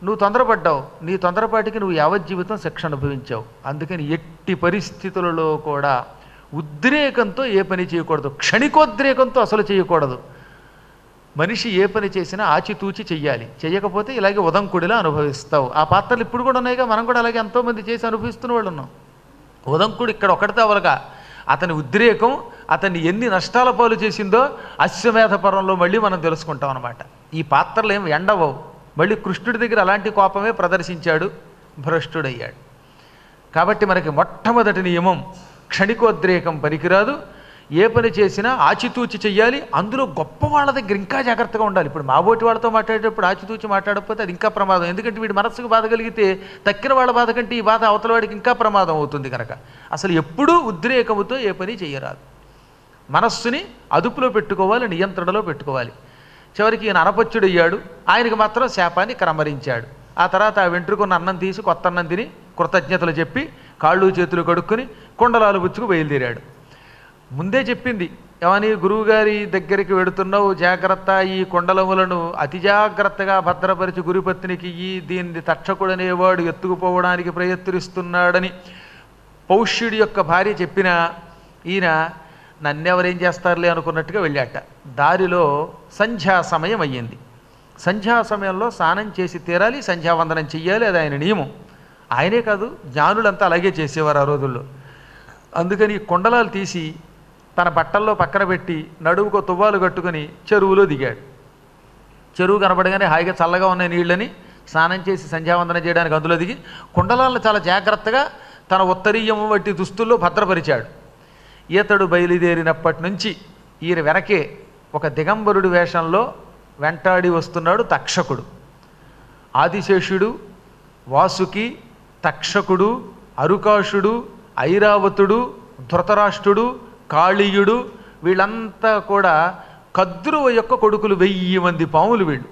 నువ్వు తొందరపడ్డావు, నీ తొందరపాటికి నువ్వు యావజ్జీవితం శిక్ష అనుభవించావు. అందుకని ఎట్టి పరిస్థితులలో కూడా ఉద్రేకంతో ఏ పని చేయకూడదు, క్షణికోద్రేకంతో అసలు చేయకూడదు. మనిషి ఏ పని చేసినా ఆచితూచి చెయ్యాలి, చెయ్యకపోతే ఇలాగే ఉదంకుడిలా అనుభవిస్తావు. ఆ పాత్రలు ఇప్పుడు కూడా ఉన్నాయిగా, మనం కూడా అలాగే ఎంతోమంది చేసి అనుభవిస్తున్న వాళ్ళు ఉన్నాం. ఉదంకుడు ఇక్కడ ఒకటితో అవలగా అతని ఉద్రేకం అతన్ని ఎన్ని నష్టాల పాలు చేసిందో అశ్వమేధ పర్వంలో మళ్ళీ మనం తెలుసుకుంటాం అన్నమాట. ఈ పాత్రలు ఏమి ఎండవవు. మళ్ళీ కృష్ణుడి దగ్గర అలాంటి కోపమే ప్రదర్శించాడు, భ్రష్టుడయ్యాడు. కాబట్టి మనకి మొట్టమొదటి నియమం క్షణికోద్రేకం పనికిరాదు. ఏ పని చేసినా ఆచితూచి చెయ్యాలి. అందులో గొప్ప వాళ్ళ దగ్గర ఇంకా జాగ్రత్తగా ఉండాలి. ఇప్పుడు మాబోటి వాళ్ళతో మాట్లాడేటప్పుడు ఆచితూచి మాట్లాడకపోతే అది ఇంకా ప్రమాదం. ఎందుకంటే వీడి మనస్సుకు బాధ కలిగితే తక్కిన వాళ్ళ బాధ కంటే ఈ బాధ అవతల వాడికి ఇంకా ప్రమాదం అవుతుంది కనుక అసలు ఎప్పుడూ ఉద్రేకముతో ఏ పని చెయ్యరాదు. మనస్సుని అదుపులో పెట్టుకోవాలి, నియంత్రణలో పెట్టుకోవాలి. చివరికి ఈయన అనపత్యుడయ్యాడు, ఆయనకి మాత్రం శాపాన్ని క్రమరించాడు. ఆ తర్వాత ఆ వెంట్రుకున్న అన్నం తీసి కొత్త అన్నం తిని కృతజ్ఞతలు చెప్పి కాళ్ళు చేతులు కడుక్కుని కుండలాలు పుచ్చుకు బయలుదేరాడు. ముందే చెప్పింది ఏమని, గురువుగారి దగ్గరికి వెడుతున్నావు, జాగ్రత్త, ఈ కుండలములను అతి జాగ్రత్తగా భద్రపరిచి గురుపత్నికి ఈ దీన్ని తక్షకుడనేవాడు ఎత్తుకుపోవడానికి ప్రయత్నిస్తున్నాడని పౌష్యుడి యొక్క భార్య చెప్పిన ఈయన నన్నెవరేం చేస్తారులే అనుకున్నట్టుగా వెళ్ళాట. దారిలో సంధ్యా సమయం అయ్యింది. సంధ్యా సమయంలో స్నానం చేసి తీరాలి, సంధ్యావందనం చెయ్యాలి, అది ఆయన నియమం. ఆయనే కాదు, జ్ఞానులంతా అలాగే చేసేవారు ఆ రోజుల్లో. అందుకని కుండలాలు తీసి తన బట్టల్లో పక్కన పెట్టి నడువుకో తువ్వాలు కట్టుకుని చెరువులో దిగాడు. చెరువు కనబడగానే హాయిగా చల్లగా ఉన్న నీళ్ళని స్నానం చేసి సంధ్యావందనం చేయడానికి అందులో దిగి కుండలాలను చాలా జాగ్రత్తగా తన ఉత్తరీయం వంటి దుస్తుల్లో భద్రపరిచాడు. ఈతడు బయలుదేరినప్పటి నుంచి ఈయన వెనకే ఒక దిగంబరుడి వేషంలో వెంటాడి వస్తున్నాడు తక్షకుడు. ఆదిశేషుడు, వాసుకి, తక్షకుడు, అరుకాషుడు, ఐరావతుడు, ధృతరాష్ట్రుడు, కాళీయుడు వీళ్ళంతా కూడా కద్రువ యొక్క కొడుకులు 1000 మంది పాములు వీళ్ళు.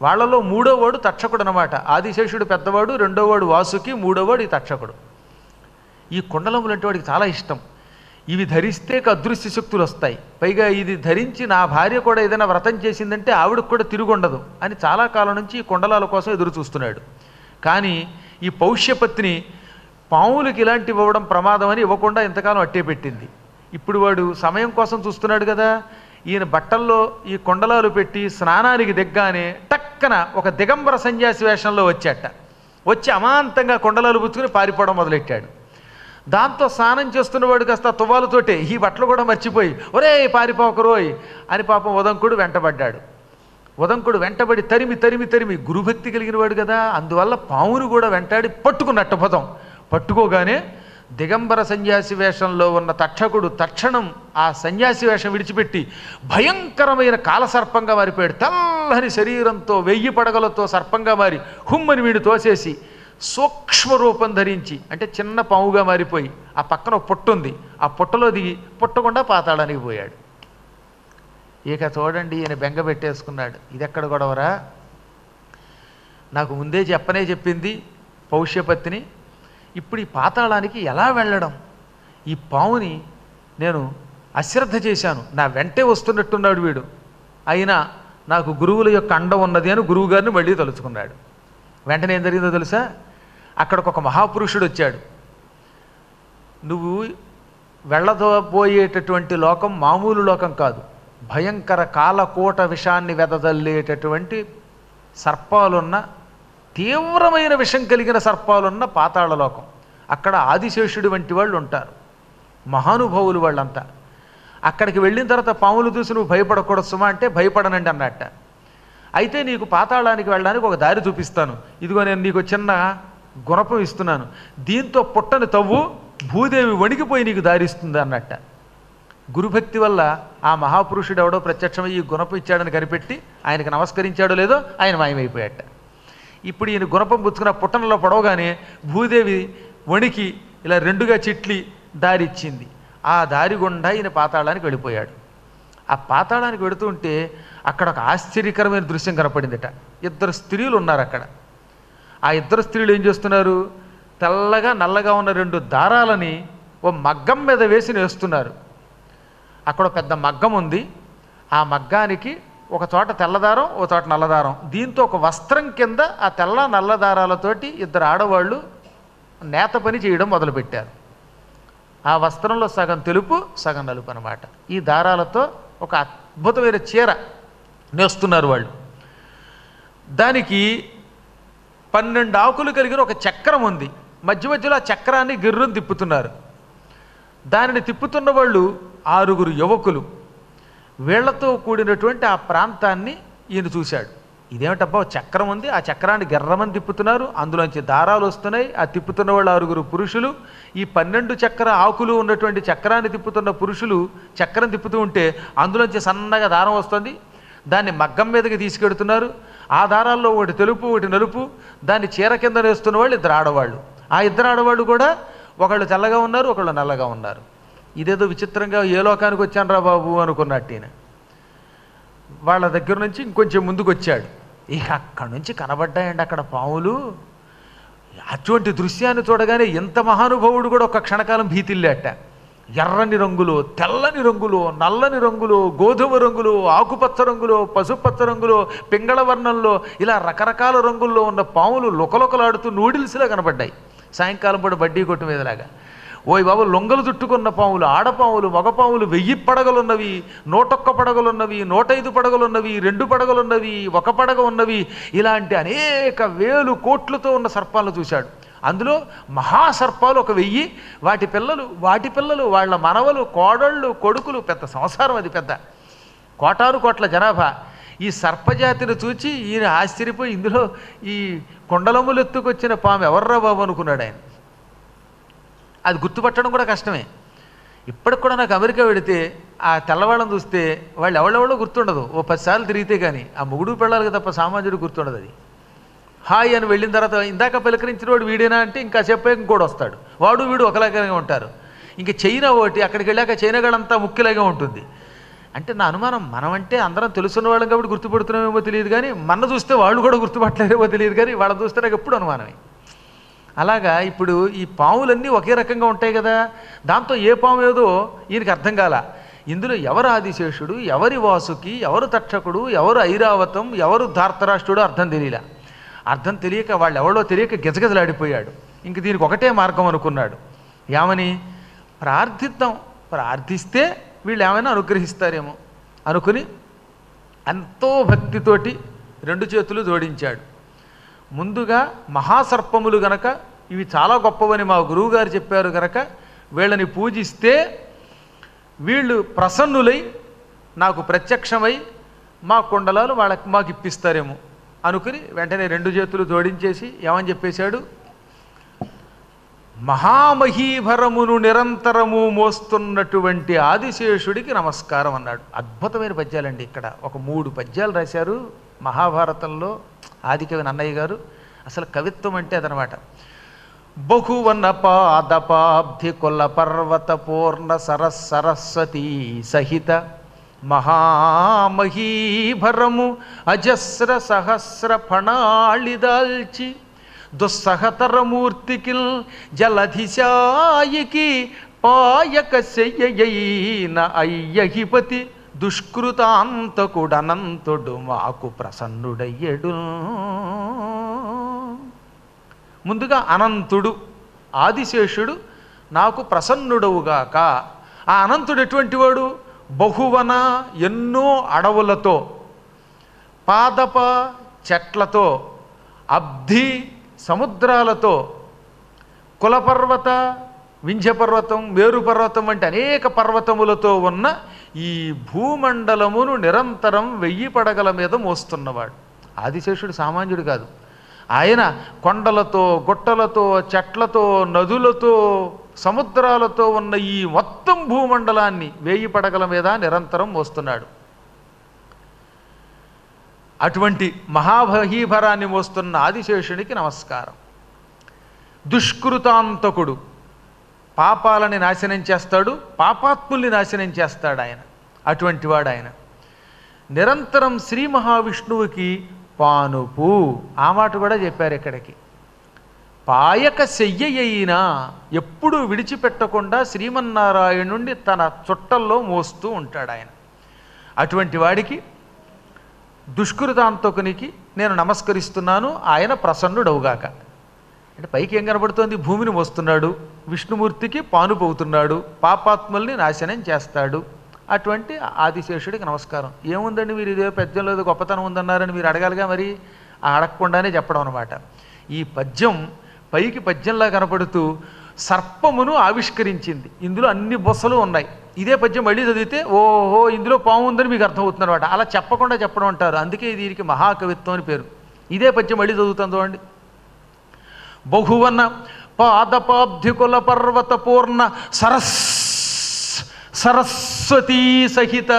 వాళ్ళలో మూడోవాడు తక్షకుడు అనమాట. ఆదిశేషుడు పెద్దవాడు, రెండోవాడు వాసుకి, మూడోవాడు ఈ తక్షకుడు. ఈ కుండలములు అంటే వాడికి చాలా ఇష్టం. ఇవి ధరిస్తే అదృశ్య శక్తులు వస్తాయి, పైగా ఇది ధరించి నా భార్య కూడా ఏదైనా వ్రతం చేసిందంటే ఆవిడకు కూడా తిరుగుండదు అని చాలా కాలం నుంచి ఈ కుండలాల కోసం ఎదురు చూస్తున్నాడు. కానీ ఈ పౌష్యపత్ని పాములకి ఇలాంటివి ఇవ్వడం ప్రమాదం అని ఇవ్వకుండా ఇంతకాలం అట్టే పెట్టింది. ఇప్పుడు వాడు సమయం కోసం చూస్తున్నాడు కదా, ఈయన బట్టల్లో ఈ కుండలాలు పెట్టి స్నానానికి దిగ్గానే టక్కన ఒక దిగంబర సన్యాసి వేషంలో వచ్చి అమాంతంగా కుండలాలు పుచ్చుకుని పారిపోవడం మొదలెట్టాడు. దాంతో స్నానం చేస్తున్నవాడు కాస్త తువ్వాలుతోటే ఈ బట్టలు కూడా మర్చిపోయి ఒరే పారిపోకరోయ్ అని పాపం ఉదంకుడు వెంటబడ్డాడు. ఉదంకుడు వెంటబడి తరిమి గురుభక్తి కలిగిన వాడు కదా, అందువల్ల పామును కూడా వెంటాడి పట్టుకున్నట్టు పట్టుకోగానే దిగంబర సన్యాసి వేషంలో ఉన్న తక్షకుడు తక్షణం ఆ సన్యాసి వేషం విడిచిపెట్టి భయంకరమైన కాలసర్పంగా మారిపోయాడు. తెల్లని శరీరంతో 1000 పడగలతో సర్పంగా మారి హుమ్మని వీడు తోసేసి సూక్ష్మ రూపం ధరించి అంటే చిన్న పాముగా మారిపోయి ఆ పక్కన ఒక పొట్టు ఉంది, ఆ పొట్టలో దిగి పుట్టకుండా పాతాళానికి పోయాడు. ఇక చూడండి, ఈయన బెంగ పెట్టేసుకున్నాడు. ఇది ఎక్కడ గొడవరా, నాకు ముందే చెప్పింది పౌష్యపత్ని, ఇప్పుడు ఈ పాతాళానికి ఎలా వెళ్ళడం? ఈ పాముని నేను అశ్రద్ధ చేశాను, నా వెంటే వస్తున్నట్టున్నాడు వీడు, అయినా నాకు గురువుల యొక్క అండ ఉన్నది అని గురువుగారిని మళ్ళీ తలుచుకున్నాడు. వెంటనే ఏం జరిగిందో తెలుసా, అక్కడికి ఒక మహాపురుషుడు వచ్చాడు. నువ్వు వెళ్ళబోయేటటువంటి లోకం మామూలు లోకం కాదు, భయంకర కాలకోట విషాన్ని వెదజల్లేటటువంటి సర్పాలున్న తీవ్రమైన విషం కలిగిన సర్పాలున్న పాతాళ లోకం. అక్కడ ఆదిశేషుడి వంటి వాళ్ళు ఉంటారు, మహానుభావులు వాళ్ళంతా. అక్కడికి వెళ్ళిన తర్వాత పాములు చూసి నువ్వు భయపడకూడదు సుమా అంటే భయపడనండి అన్నట్ట. అయితే నీకు పాతాళానికి వెళ్ళడానికి ఒక దారి చూపిస్తాను, ఇదిగో నేను నీకు చిన్న గుణపం ఇస్తున్నాను, దీంతో పుట్టని తవ్వు, భూదేవి వణికిపోయి నీకు దారిస్తుంది అన్నట్ట. గురుభక్తి వల్ల ఆ మహాపురుషుడు ఎవడో ప్రత్యక్షమై ఈ గుణపం ఇచ్చాడని కనిపెట్టి ఆయనకు నమస్కరించాడో లేదో ఆయన మాయమైపోయాట. ఇప్పుడు ఈయన గుణపం పుచ్చుకున్న పుట్టనలో పడవగానే భూదేవి వణికి ఇలా రెండుగా చిట్లి దారి ఇచ్చింది. ఆ దారి గుండా ఈయన పాతాళానికి వెళ్ళిపోయాడు. ఆ పాతాళానికి వెళుతూ ఉంటే అక్కడ ఒక ఆశ్చర్యకరమైన దృశ్యం కనపడిందట. 2 స్త్రీలు ఉన్నారు అక్కడ. ఆ 2 స్త్రీలు ఏం చేస్తున్నారు, తెల్లగా నల్లగా ఉన్న 2 దారాలని ఓ మగ్గం మీద వేసి నేస్తున్నారు. అక్కడ పెద్ద మగ్గం ఉంది, ఆ మగ్గానికి ఒక చోట తెల్లదారం, ఒక చోట నల్లదారం, దీంతో ఒక వస్త్రం కింద ఆ తెల్ల నల్ల దారాలతోటి 2 ఆడవాళ్ళు నేత పని చేయడం మొదలుపెట్టారు. ఆ వస్త్రంలో సగం తెలుపు సగం నలుపు అన్నమాట. ఈ దారాలతో ఒక అద్భుతమైన చీర నేస్తున్నారు వాళ్ళు. దానికి 12 ఆకులు కలిగిన ఒక చక్రం ఉంది, మధ్య మధ్యలో ఆ చక్రాన్ని గిర్రును తిప్పుతున్నారు. దానిని తిప్పుతున్న వాళ్ళు 6 యువకులు. వీళ్లతో కూడినటువంటి ఆ ప్రాంతాన్ని ఈయన చూశాడు. ఇదేమిటబ్బా చక్రం ఉంది, ఆ చక్రాన్ని గెర్రమని తిప్పుతున్నారు, అందులోంచి దారాలు వస్తున్నాయి, ఆ తిప్పుతున్న వాళ్ళు 6 పురుషులు. ఈ 12 చక్ర ఆకులు ఉన్నటువంటి చక్రాన్ని తిప్పుతున్న పురుషులు చక్రం తిప్పుతూ ఉంటే అందులోంచి సన్నగా దారం వస్తుంది, దాన్ని మగ్గం మీదకి తీసుకెడుతున్నారు. ఆ దారాల్లో ఒకటి తెలుపు ఒకటి నలుపు, దాన్ని చీర కింద వేస్తున్న వాళ్ళు 2 ఆడవాళ్ళు. ఆ 2 ఆడవాళ్ళు కూడా ఒకళ్ళు తెల్లగా ఉన్నారు, ఒకళ్ళు నల్లగా ఉన్నారు. ఇదేదో విచిత్రంగా ఏ లోకానికి వచ్చాను రా బాబు అనుకున్నట్టు ఈయన. వాళ్ళ దగ్గర నుంచి ఇంకొంచెం ముందుకు వచ్చాడు. ఇక అక్కడి నుంచి కనబడ్డాయండి అక్కడ పాములు. అటువంటి దృశ్యాన్ని చూడగానే ఎంత మహానుభావుడు కూడా ఒక క్షణకాలం భీతిల్లేట. ఎర్రని రంగులో, తెల్లని రంగులో, నల్లని రంగులో, గోధుమ రంగులో, ఆకుపచ్చ రంగులో, పసుపచ్చ రంగులో, పింగళ వర్ణంలో, ఇలా రకరకాల రంగుల్లో ఉన్న పాములు లుకలుకలాడుతూ నూడిల్స్లా కనబడ్డాయి. సాయంకాలం పూట బడ్డీ కొట్టు మీదలాగా. ఓయ్ బాబు, లొంగలు చుట్టుకున్న పాములు, ఆడపాములు, మగపాములు, 1000 పడగలున్నవి, 101 పడగలున్నవి, 105 పడగలున్నవి, 2 పడగలున్నవి, 1 పడగ ఉన్నవి, ఇలాంటి అనేక వేలు కోట్లతో ఉన్న సర్పాలను చూశాడు. అందులో మహాసర్పాలు ఒక 1000, వాటి పిల్లలు, వాళ్ళ మనవలు, కోడళ్ళు, కొడుకులు, పెద్ద సంసారం అది, పెద్ద కోటాను కోట్ల జనాభా. ఈ సర్పజాతిని చూచి ఈయన ఆశ్చర్యపోయి ఇందులో ఈ కొండలములు ఎత్తుకొచ్చిన పాము ఎవర్రా బాబు అనుకున్నాడు ఆయన. అది గుర్తుపట్టడం కూడా కష్టమే. ఇప్పటికి కూడా నాకు అమెరికా వెళితే ఆ తెల్లవాళ్ళని చూస్తే వాళ్ళు ఎవరెవరో గుర్తుండదు. ఓ 10 సార్లు తిరిగితే కానీ ఆ మొగుడు పెళ్ళాలి తప్ప సామాన్యుడు గుర్తుండదు. అది హాయ్ అని వెళ్ళిన తర్వాత ఇందాక పలకరించిన వాడు వీడేనా అంటే ఇంకా చెప్పే ఇంకోటి వస్తాడు, వాడు వీడు ఒకలాగానే ఉంటారు. ఇంక చైనా ఒకటి, అక్కడికి వెళ్ళాక చైనా గడంతా ముఖ్యలాగా ఉంటుంది. అంటే నా అనుమానం, మనమంటే అందరం తెలుసున్న వాళ్ళం కాబట్టి గుర్తుపడుతున్నామేమో తెలియదు, కానీ మన చూస్తే వాళ్ళు కూడా గుర్తుపట్టలేరేమో తెలియదు, కానీ వాళ్ళని చూస్తే నాకు ఎప్పుడు అనుమానమే. అలాగా ఇప్పుడు ఈ పాములన్నీ ఒకే రకంగా ఉంటాయి కదా, దాంతో ఏ పాము ఏదో ఈయనకి అర్థం కాల. ఇందులో ఎవరు ఆదిశేషుడు, ఎవరి వాసుకి, ఎవరు తక్షకుడు, ఎవరు ఐరావతం, ఎవరు ధార్తరాష్ట్రుడు అర్థం తెలియలా. అర్థం తెలియక వాళ్ళు ఎవరో తెలియక గిజగిజలాడిపోయాడు. ఇంక దీనికి ఒకటే మార్గం అనుకున్నాడు. ఏమని? ప్రార్థిద్దాం, ప్రార్థిస్తే వీళ్ళు ఏమైనా అనుగ్రహిస్తారేమో అనుకుని ఎంతో భక్తితోటి 2 చేతులు జోడించాడు. ముందుగా మహాసర్పములు గనక ఇవి చాలా గొప్పవని మా గురువుగారు చెప్పారు గనక వీళ్ళని పూజిస్తే వీళ్ళు ప్రసన్నులై నాకు ప్రత్యక్షమై మా కుండలాలు మాకు ఇప్పిస్తారేమో అనుకుని వెంటనే 2 చేతులు జోడించేసి ఏమని చెప్పేశాడు? మహామహీభరమును నిరంతరము మోస్తున్నటువంటి ఆదిశేషుడికి నమస్కారం అన్నాడు. అద్భుతమైన పద్యాలండి. ఇక్కడ ఒక 3 పద్యాలు రాశారు మహాభారతంలో ఆదికవి నన్నయ్య గారు. అసలు కవిత్వం అంటే అదనమాట. బహువన పాదపాబ్ధి కుల పర్వత పూర్ణ సరస్వతీ సహిత మహామహీభరము అజస్ర సహస్ర ఫణాళిదాల్చి దుస్సహతరమూర్తికిల్ జలధిశాయికి పాయక శయ్యయైన అయ్యహిపతి దుష్కృతాంతకుడనంతుడు మాకు ప్రసన్నుడయ్యడు. ముందుగా అనంతుడు ఆదిశేషుడు నాకు ప్రసన్నుడవుగాక. ఆ అనంతుడు ఎటువంటి వాడు? బహువన ఎన్నో అడవులతో, పాదప చెట్లతో, అబ్ధి సముద్రాలతో, కులపర్వత వింధ్యపర్వతం, మేరుపర్వతం వంటి అనేక పర్వతములతో ఉన్న ఈ భూమండలమును నిరంతరం 1000 పడగల మీద మోస్తున్నవాడు. ఆదిశేషుడు సామాన్యుడు కాదు. ఆయన కొండలతో, గుట్టలతో, చెట్లతో, నదులతో, సముద్రాలతో ఉన్న ఈ మొత్తం భూమండలాన్ని 1000 పడగల మీద నిరంతరం మోస్తున్నాడు. అటువంటి మహామహీభరాన్ని మోస్తున్న ఆదిశేషునికి నమస్కారం. దుష్కృతాంతకుడు, పాపాలని నాశనం చేస్తాడు, పాపాత్ముల్ని నాశనం చేస్తాడు ఆయన. అటువంటి వాడు ఆయన. నిరంతరం శ్రీ మహావిష్ణువుకి పానుపు, ఆ మాట కూడా చెప్పారు ఇక్కడికి. పాయక శయ్యయైనా, ఎప్పుడూ విడిచిపెట్టకుండా శ్రీమన్నారాయణుణ్ణి తన చుట్టల్లో మోస్తూ ఉంటాడు ఆయన. అటువంటి వాడికి, దుష్కృతాంతకునికి నేను నమస్కరిస్తున్నాను, ఆయన ప్రసన్నుడవుగాక. అంటే పైకి ఏం కనబడుతోంది? భూమిని మోస్తున్నాడు, విష్ణుమూర్తికి పానుపవుతున్నాడు, పాపాత్ముల్ని నాశనం చేస్తాడు. అటువంటి ఆదిశేషుడికి నమస్కారం. ఏముందండి మీరు ఇదే పద్యంలో ఏదో గొప్పతనం ఉందన్నారని మీరు అడగాలిగా, మరి అడగకుండానే చెప్పడం అనమాట. ఈ పద్యం పైకి పద్యంలా కనపడుతూ సర్పమును ఆవిష్కరించింది. ఇందులో అన్ని బొస్సలు ఉన్నాయి. ఇదే పద్యం మళ్ళీ చదివితే ఓహో ఇందులో పాము ఉందని మీకు అర్థమవుతుంది అనమాట. అలా చెప్పకుండా చెప్పడం అంటారు. అందుకే దీనికి మహాకవిత్వం అని పేరు. ఇదే పద్యం మళ్ళీ చదువుతాం చూడండి. బహువన పాదపాబ్ధికుల పర్వత పూర్ణ సరస్వతీ సహిత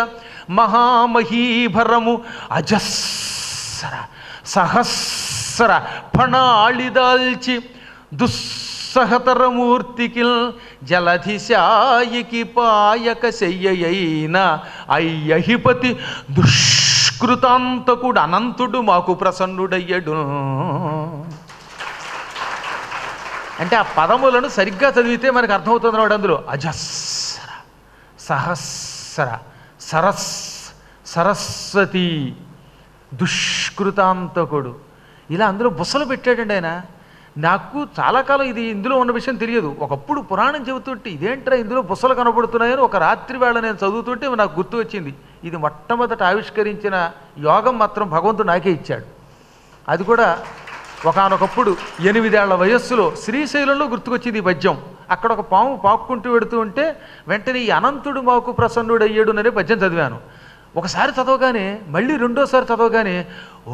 మహామహీభరము అజస్ర సహస్ర ఫణాళిదాల్చి దుస్సహతరమూర్తికిల్ జలధిశాయికి పాయక శయ్యయైన అయ్యహిపతి దుష్కృతాంతకుడు అనంతుడు మాకు ప్రసన్నుడయ్యడు. అంటే ఆ పదములను సరిగ్గా చదివితే మనకు అర్థమవుతుంది అన్నమాట. అందులో అజస్ర సహస్ర సరస్వతి దుష్కృతాంతకుడు, ఇలా అందులో బుసలు పెట్టాడండి ఆయన. నాకు చాలా కాలం ఇది ఇందులో ఉన్న విషయం తెలియదు. ఒకప్పుడు పురాణం చెబుతుంటే ఇదేంట్రా ఇందులో బుసలు కనబడుతున్నాయని ఒక రాత్రి వేళ నేను చదువుతుంటే నాకు గుర్తు వచ్చింది. ఇది మొట్టమొదట ఆవిష్కరించిన యోగం మాత్రం భగవంతుడు నాకే ఇచ్చాడు. అది కూడా ఒకానొకప్పుడు 8 ఏళ్ల వయస్సులో శ్రీశైలంలో గుర్తుకొచ్చింది ఈ పద్యం. అక్కడ ఒక పాము పాక్కుంటూ పెడుతూ ఉంటే వెంటనే ఈ అనంతుడు మాకు ప్రసన్నుడయ్యాడు అనే పద్యం చదివాను. ఒకసారి చదవగానే మళ్ళీ రెండోసారి చదవగానే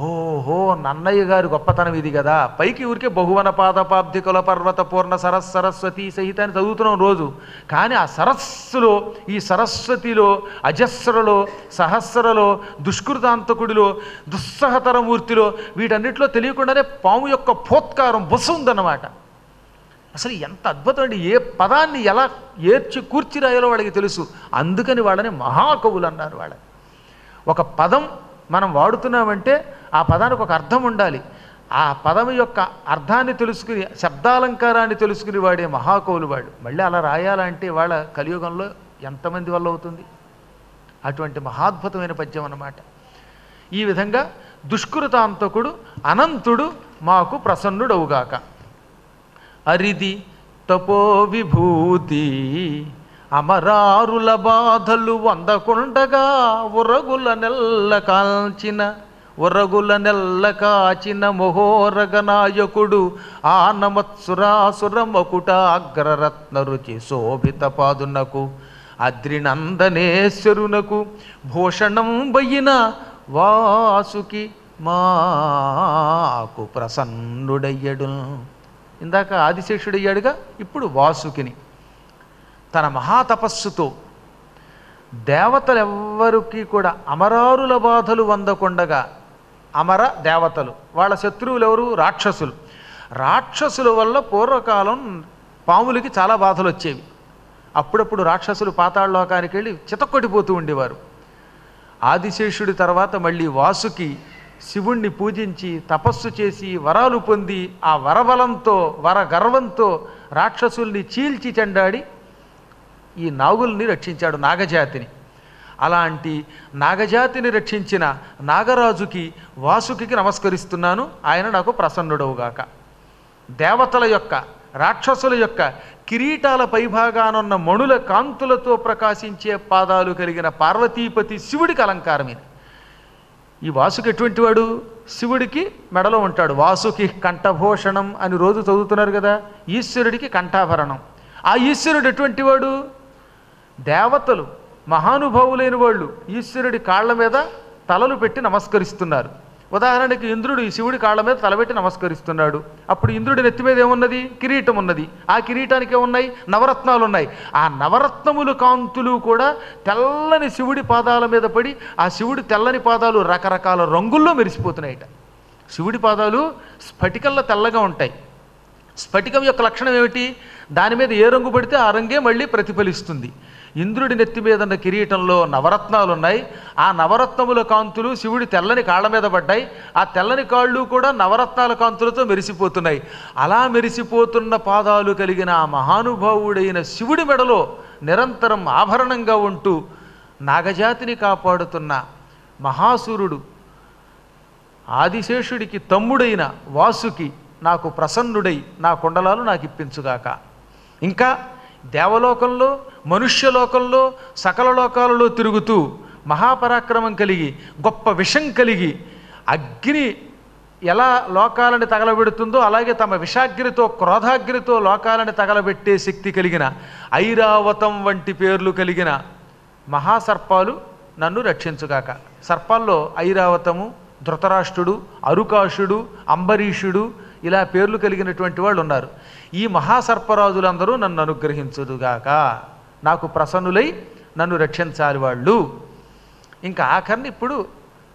ఓహో నన్నయ్య గారి గొప్పతనం ఇది కదా. పైకి ఊరికే బహువన పాదపాబ్ధి కుల పర్వత పూర్ణ సరస్వతీ సహిత అని చదువుతున్నాం రోజు. కానీ ఆ సరస్సులో, ఈ సరస్వతిలో, అజస్రలో, సహస్రలో, దుష్కృతాంతకుడిలో, దుస్సహతరమూర్తిలో, వీటన్నిటిలో తెలియకుండానే పాము యొక్క పోత్కారం బొస్సు ఉందన్నమాట. అసలు ఎంత అద్భుతం అండి! ఏ పదాన్ని ఎలా ఏర్చి కూర్చి రాయాలో వాళ్ళకి తెలుసు. అందుకని వాళ్ళని మహాకవులు అన్నారు. వాళ్ళని ఒక పదం మనం వాడుతున్నామంటే ఆ పదానికి ఒక అర్థం ఉండాలి. ఆ పదం యొక్క అర్థాన్ని తెలుసుకుని, శబ్దాలంకారాన్ని తెలుసుకుని వాడే మహాకవులు వాడు. మళ్ళీ అలా రాయాలంటే వాళ్ళ కలియుగంలో ఎంతమంది వల్ల అవుతుంది? అటువంటి మహాద్భుతమైన పద్యం అన్నమాట. ఈ విధంగా దుష్కృతాంతకుడు అనంతుడు మాకు ప్రసన్నుడవుగాక. అరిది తపో విభూతి అమరారుల బాధలు వందకుండగా ఉరగుల నెల్ల కాచిన మొహోరగ నాయకుడు ఆనమత్సురాసురమకుటాగ్రరత్న రుచి శోభిత పాదునకు అద్రినందనేశ్వరునకు భూషణం బయ్యిన వాసుకి మాకు ప్రసన్నుడయ్యడు. ఇందాక ఆదిశేషుడయ్యాడుగా, ఇప్పుడు వాసుకిని తన మహాతపస్సుతో దేవతలెవ్వరికి కూడా అమరారుల బాధలు వందకుండగా, అమర దేవతలు వాళ్ళ శత్రువులు ఎవరు? రాక్షసులు. రాక్షసుల వల్ల పూర్వకాలం పాములకి చాలా బాధలు వచ్చేవి. అప్పుడప్పుడు రాక్షసులు పాతాళలోకానికి వెళ్ళి చితక్కొట్టిపోతూ ఉండేవారు. ఆదిశేషుడి తర్వాత మళ్ళీ వాసుకి శివుణ్ణి పూజించి తపస్సు చేసి వరాలు పొంది ఆ వరబలంతో వరగర్వంతో రాక్షసుల్ని చీల్చి చెండాడి ఈ నాగుల్ని రక్షించాడు, నాగజాతిని. అలాంటి నాగజాతిని రక్షించిన నాగరాజుకి వాసుకి నమస్కరిస్తున్నాను. ఆయన నాకు ప్రసన్నుడవుగాక. దేవతల యొక్క రాక్షసుల యొక్క కిరీటాల పైభాగానున్న మణుల కాంతులతో ప్రకాశించే పాదాలు కలిగిన పార్వతీపతి శివుడికి అలంకారమే. ఈ వాసుకి ఎటువంటి వాడు? శివుడికి మెడలో ఉంటాడు. వాసుకి కంఠభూషణం అని రోజు చదువుతున్నారు కదా. ఈశ్వరుడికి కంఠాభరణం. ఆ ఈశ్వరుడు ఎటువంటి వాడు? దేవతలు మహానుభావులైన వాళ్ళు ఈశ్వరుడి కాళ్ళ మీద తలలు పెట్టి నమస్కరిస్తున్నారు. ఉదాహరణకి ఇంద్రుడు ఈ శివుడి కాళ్ళ మీద తలబెట్టి నమస్కరిస్తున్నాడు. అప్పుడు ఇంద్రుడి నెత్తి మీద ఏమున్నది? కిరీటం ఉన్నది. ఆ కిరీటానికి ఏమున్నాయి? నవరత్నాలు ఉన్నాయి. ఆ నవరత్నములు కాంతులు కూడా తెల్లని శివుడి పాదాల మీద పడి ఆ శివుడి తెల్లని పాదాలు రకరకాల రంగుల్లో మెరిసిపోతున్నాయట. శివుడి పాదాలు స్ఫటికల్లా తెల్లగా ఉంటాయి. స్ఫటికం యొక్క లక్షణం ఏమిటి? దాని మీద ఏ రంగు పడితే ఆ రంగే మళ్ళీ ప్రతిఫలిస్తుంది. ఇంద్రుడి నెత్తి మీద ఉన్న కిరీటంలో నవరత్నాలు ఉన్నాయి. ఆ నవరత్నముల కాంతులు శివుడి తెల్లని కాళ్ళ మీద పడ్డాయి. ఆ తెల్లని కాళ్ళు కూడా నవరత్నాల కాంతులతో మెరిసిపోతున్నాయి. అలా మెరిసిపోతున్న పాదాలు కలిగిన ఆ మహానుభావుడైన శివుడి మెడలో నిరంతరం ఆభరణంగా ఉంటూ నాగజాతిని కాపాడుతున్న మహాసూరుడు ఆదిశేషుడికి తమ్ముడైన వాసుకి నాకు ప్రసన్నుడై నా కుండలాలు నాకు ఇప్పించుగాక. ఇంకా దేవలోకంలో మనుష్యలోకంలో సకల లోకాలలో తిరుగుతూ మహాపరాక్రమం కలిగి గొప్ప విషం కలిగి అగ్ని ఎలా లోకాలని తగలబెడుతుందో అలాగే తమ విషాగ్నితో క్రోధాగ్నితో లోకాలని తగలబెట్టే శక్తి కలిగిన ఐరావతం వంటి పేర్లు కలిగిన మహాసర్పాలు నన్ను రక్షించుగాక. సర్పాల్లో ఐరావతము, ధృతరాష్ట్రుడు, అరుకాషుడు, అంబరీషుడు ఇలా పేర్లు కలిగినటువంటి వాళ్ళు ఉన్నారు. ఈ మహాసర్పరాజులందరూ నన్ను అనుగ్రహించుదుగాక. నాకు ప్రసన్నులై నన్ను రక్షించాలి వాళ్ళు. ఇంకా ఆఖరిని ఇప్పుడు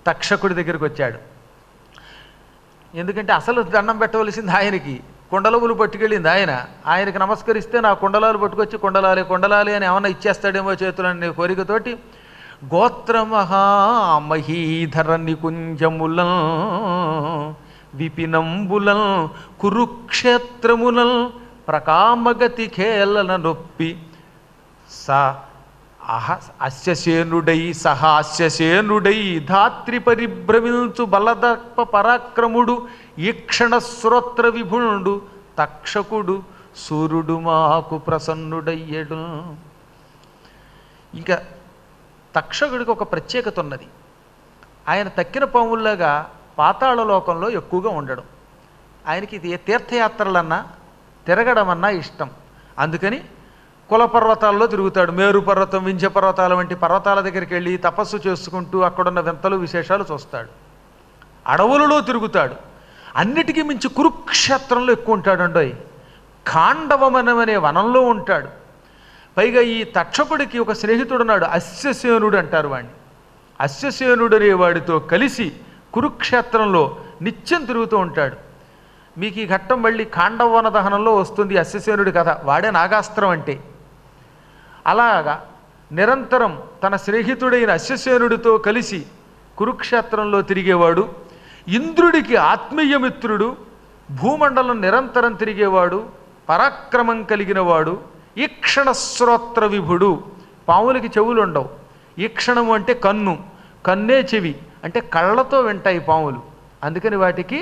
తక్షకుడి దగ్గరికి వచ్చాడు. ఎందుకంటే అసలు దండం పెట్టవలసింది ఆయనకి. కుండలములు పట్టుకెళ్ళింది ఆయన. ఆయనకి నమస్కరిస్తే నా కుండలాలు పట్టుకొచ్చి కుండలాలే అని ఏమన్నా ఇచ్చేస్తాడేమో చేతులనే కోరికతోటి గోత్రమహామహీధర నికుంజములం విపినంబులం కురుక్షేత్రములం ప్రకామగతి ఖేళన నొప్పి అస్యసేనుడై ధాత్రి పరిభ్రమించు బలదర్ప పరాక్రముడు ఈక్షణ శ్రోత్ర విభుణుడు తక్షకుడు సూర్యుడు మాకు ప్రసన్నుడయ్యడు. ఇంకా తక్షకుడికి ఒక ప్రత్యేకత ఉన్నది. ఆయన తక్కిన పాముల్లాగా పాతాళ లోకంలో ఎక్కువగా ఉండడం. ఆయనకి ఇది తీర్థయాత్రలన్నా తిరగడమన్నా ఇష్టం. అందుకని కుల పర్వతాల్లో తిరుగుతాడు. మేరు పర్వతం, వింధ్య పర్వతాల వంటి పర్వతాల దగ్గరికి వెళ్ళి తపస్సు చేసుకుంటూ అక్కడున్న వింతలు విశేషాలు చూస్తాడు. అడవులలో తిరుగుతాడు. అన్నిటికీ మించి కురుక్షేత్రంలో ఎక్కువ ఉంటాడండోయ్. ఖాండవమనమనే వనంలో ఉంటాడు. పైగా ఈ తక్షకుడికి ఒక స్నేహితుడున్నాడు, అస్యసేనుడు అంటారు వాడిని. అస్యసేనుడు అనే వాడితో కలిసి కురుక్షేత్రంలో నిత్యం తిరుగుతూ ఉంటాడు. మీకు ఈ ఘట్టం మళ్ళీ ఖాండవన దహనంలో వస్తుంది అశ్వసేనుడి కథ. వాడే నాగాస్త్రం అంటే. అలాగా నిరంతరం తన స్నేహితుడైన అశ్వసేనుడితో కలిసి కురుక్షేత్రంలో తిరిగేవాడు, ఇంద్రుడికి ఆత్మీయమిత్రుడు, భూమండలం నిరంతరం తిరిగేవాడు, పరాక్రమం కలిగినవాడు, ఈక్షణ శ్రోత్ర విభుడు. పాములకి చెవులు ఉండవు. ఈక్షణము అంటే కన్ను, కన్నే చెవి అంటే కళ్ళతో వింటాయి పాములు. అందుకని వాటికి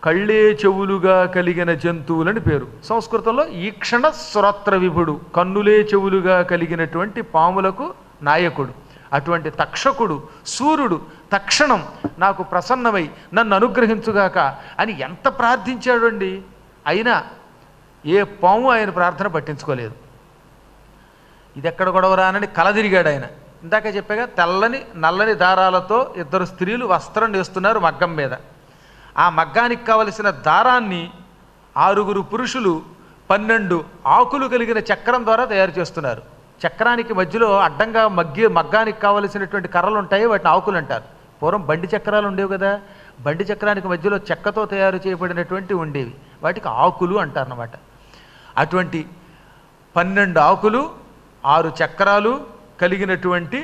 కళ్ళే చెవులుగా కలిగిన జంతువులని పేరు. సంస్కృతంలో ఈక్షణ శ్రోత్ర విభుడు, కన్నులే చెవులుగా కలిగినటువంటి పాములకు నాయకుడు. అటువంటి తక్షకుడు సూర్యుడు తక్షణం నాకు ప్రసన్నమై నన్ను అనుగ్రహించుగాక అని ఎంత ప్రార్థించాడండి. అయినా ఏ పాము ఆయన ప్రార్థన పట్టించుకోలేదు. ఇది ఎక్కడ గొడవరానని కలదిరిగాడు ఆయన. ఇందాక చెప్పాగా తెల్లని నల్లని దారాలతో ఇద్దరు స్త్రీలు వస్త్రం నేస్తున్నారు మగ్గం మీద. ఆ మగ్గానికి కావలసిన దారాన్ని 6 పురుషులు 12 ఆకులు కలిగిన చక్రం ద్వారా తయారు చేస్తున్నారు. చక్రానికి మధ్యలో అడ్డంగా మగ్గానికి కావలసినటువంటి కర్రలు ఉంటాయి, వాటిని ఆకులు అంటారు. పూర్వం బండి చక్రాలు ఉండేవి కదా, బండి చక్రానికి మధ్యలో చెక్కతో తయారు చేయబడినటువంటి ఉండేవి, వాటికి ఆకులు అంటారన్నమాట. అటువంటి 12 ఆకులు 6 చక్రాలు కలిగినటువంటి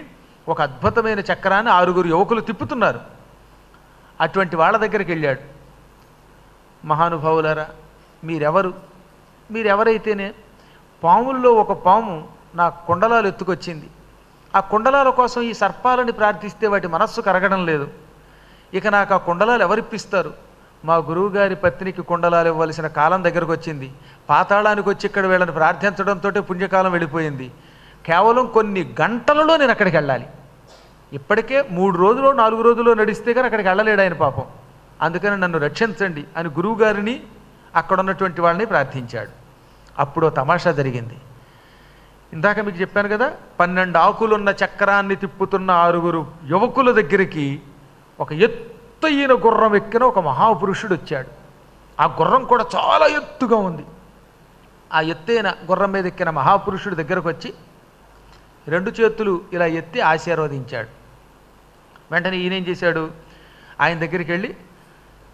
ఒక అద్భుతమైన చక్రాన్ని 6 యువకులు తిప్పుతున్నారు. అటువంటి వాళ్ళ దగ్గరికి వెళ్ళాడు. మహానుభావులారా, మీరెవరైతేనే పాముల్లో ఒక పాము నా కుండలాలు ఎత్తుకొచ్చింది. ఆ కుండలాల కోసం ఈ సర్పాలని ప్రార్థిస్తే వాటి మనస్సు కరగడం లేదు. ఇక నాకు ఆ కుండలాలు ఎవరిప్పిస్తారు? మా గురువుగారి పత్నికి కుండలాలు ఇవ్వవలసిన కాలం దగ్గరకు వచ్చింది. పాతాళానికి వచ్చి ఇక్కడ వీళ్ళని ప్రార్థించడంతో పుణ్యకాలం వెళ్ళిపోయింది. కేవలం కొన్ని గంటలలో నేను అక్కడికి వెళ్ళాలి. ఇప్పటికే 3 రోజులు 4 రోజుల్లో నడిస్తే కానీ అక్కడికి వెళ్ళలేడు ఆయన పాపం. అందుకని నన్ను రక్షించండి అని గురువుగారిని అక్కడ ఉన్నటువంటి వాళ్ళని ప్రార్థించాడు. అప్పుడు తమాషా జరిగింది. ఇందాక మీకు చెప్పాను కదా, 12 ఆకులున్న చక్రాన్ని తిప్పుతున్న 6 యువకుల దగ్గరికి ఒక ఎత్తైన గుర్రం ఎక్కిన ఒక మహాపురుషుడు వచ్చాడు. ఆ గుర్రం కూడా చాలా ఎత్తుగా ఉంది. ఆ ఎత్తైన గుర్రం మీద ఎక్కిన మహాపురుషుడి దగ్గరకు వచ్చి 2 చేతులు ఇలా ఎత్తి ఆశీర్వదించాడు. వెంటనే ఈయనేం చేశాడు, ఆయన దగ్గరికి వెళ్ళి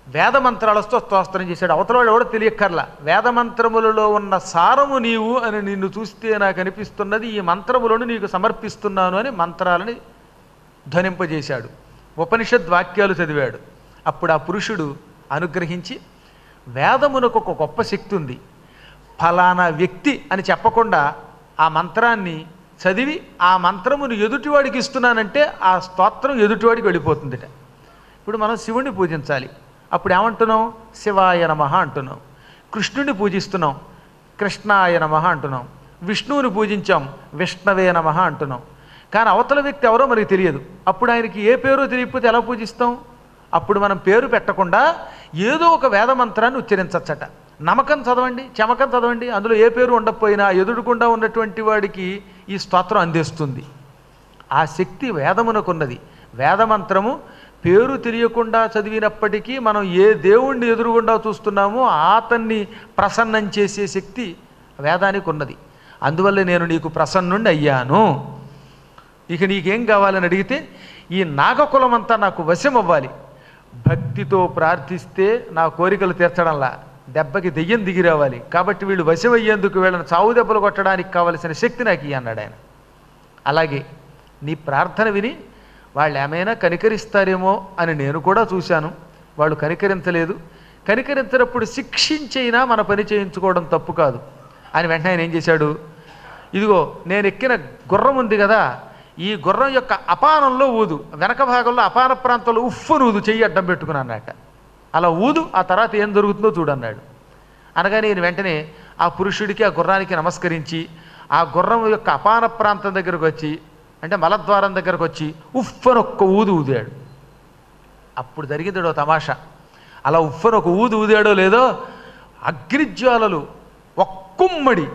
వేదమంత్రాలతో స్తోత్రం చేశాడు. అవతలవాడు ఎవడో తెలియక్కర్లా. వేదమంత్రములలో ఉన్న సారము నీవు అని నిన్ను చూస్తే నాకు అనిపిస్తున్నది, ఈ మంత్రములను నీకు సమర్పిస్తున్నాను అని మంత్రాలని ధ్వనింపజేశాడు. ఉపనిషద్ వాక్యాలు చదివాడు. అప్పుడు ఆ పురుషుడు అనుగ్రహించి, వేదమునకు ఒక గొప్ప శక్తి ఉంది, ఫలానా వ్యక్తి అని చెప్పకుండా ఆ మంత్రాన్ని చదివి ఆ మంత్రమును ఎదుటివాడికి ఇస్తున్నానంటే ఆ స్తోత్రం ఎదుటివాడికి వెళ్ళిపోతుందిట. ఇప్పుడు మనం శివుణ్ణి పూజించాలి. అప్పుడు ఏమంటున్నాం? శివాయ నమః అంటున్నాం. కృష్ణుని పూజిస్తున్నాం, కృష్ణాయ నమః అంటున్నాం. విష్ణువుని పూజించాం, విష్ణవే నమః అంటున్నాం. కానీ అవతల వ్యక్తి ఎవరో మనకి తెలియదు. అప్పుడు ఆయనకి ఏ పేరో తెలియకపోతే ఎలా పూజిస్తాం? అప్పుడు మనం పేరు పెట్టకుండా ఏదో ఒక వేదమంత్రాన్ని ఉచ్చరించచ్చట. నమకం చదవండి, చమకం చదవండి, అందులో ఏ పేరు ఉండకపోయినా ఎదురుకుండా ఉన్నటువంటి వాడికి ఈ స్తోత్రం అందిస్తుంది. ఆ శక్తి వేదమునకున్నది. వేదమంత్రము పేరు తెలియకుండా చదివినప్పటికీ మనం ఏ దేవుణ్ణి ఎదురుగుండా చూస్తున్నామో అతన్ని ప్రసన్నం చేసే శక్తి వేదానికి ఉన్నది. అందువల్ల నేను నీకు ప్రసన్నుండి అయ్యాను. ఇక నీకేం కావాలని అడిగితే, ఈ నాగకులమంతా నాకు వశం అవ్వాలి. భక్తితో ప్రార్థిస్తే నా కోరికలు తీర్చడంలా దెబ్బకి దెయ్యం దిగి రావాలి. కాబట్టి వీళ్ళు వశం అయ్యేందుకు వీళ్ళని చావు దెబ్బలు కొట్టడానికి కావలసిన శక్తి నాకు ఇయ్యి అన్నాడు ఆయన. అలాగే నీ ప్రార్థన విని వాళ్ళు ఏమైనా కనికరిస్తారేమో అని నేను కూడా చూశాను. వాళ్ళు కనికరించలేదు. కనికరించినప్పుడు శిక్షించైనా మన పని చేయించుకోవడం తప్పు కాదు అని వెంటనే ఆయన ఏం చేశాడు, ఇదిగో నేను ఎక్కిన గుర్రం ఉంది కదా, ఈ గుర్రం యొక్క అపానంలో ఊదు, వెనక భాగంలో అపాన ప్రాంతంలో ఉఫ్ఫను ఊదు, చెయ్యి అడ్డం పెట్టుకుని అన్నట్ట. అలా ఊదు, ఆ తర్వాత ఏం జరుగుతుందో చూడన్నాడు. అనగానే నేను వెంటనే ఆ పురుషుడికి ఆ గుర్రానికి నమస్కరించి ఆ గుర్రం యొక్క అపాన ప్రాంతం దగ్గరకు వచ్చి, అంటే మలద్వారం దగ్గరకు వచ్చి ఉఫ్ఫను ఒక్క ఊదు ఊదాడు. అప్పుడు జరిగిందో తమాషా. అలా ఉఫ్ఫను ఒక ఊదు ఊదాడో లేదో అగ్నిజ్వాలలు ఒక్కుమ్మడి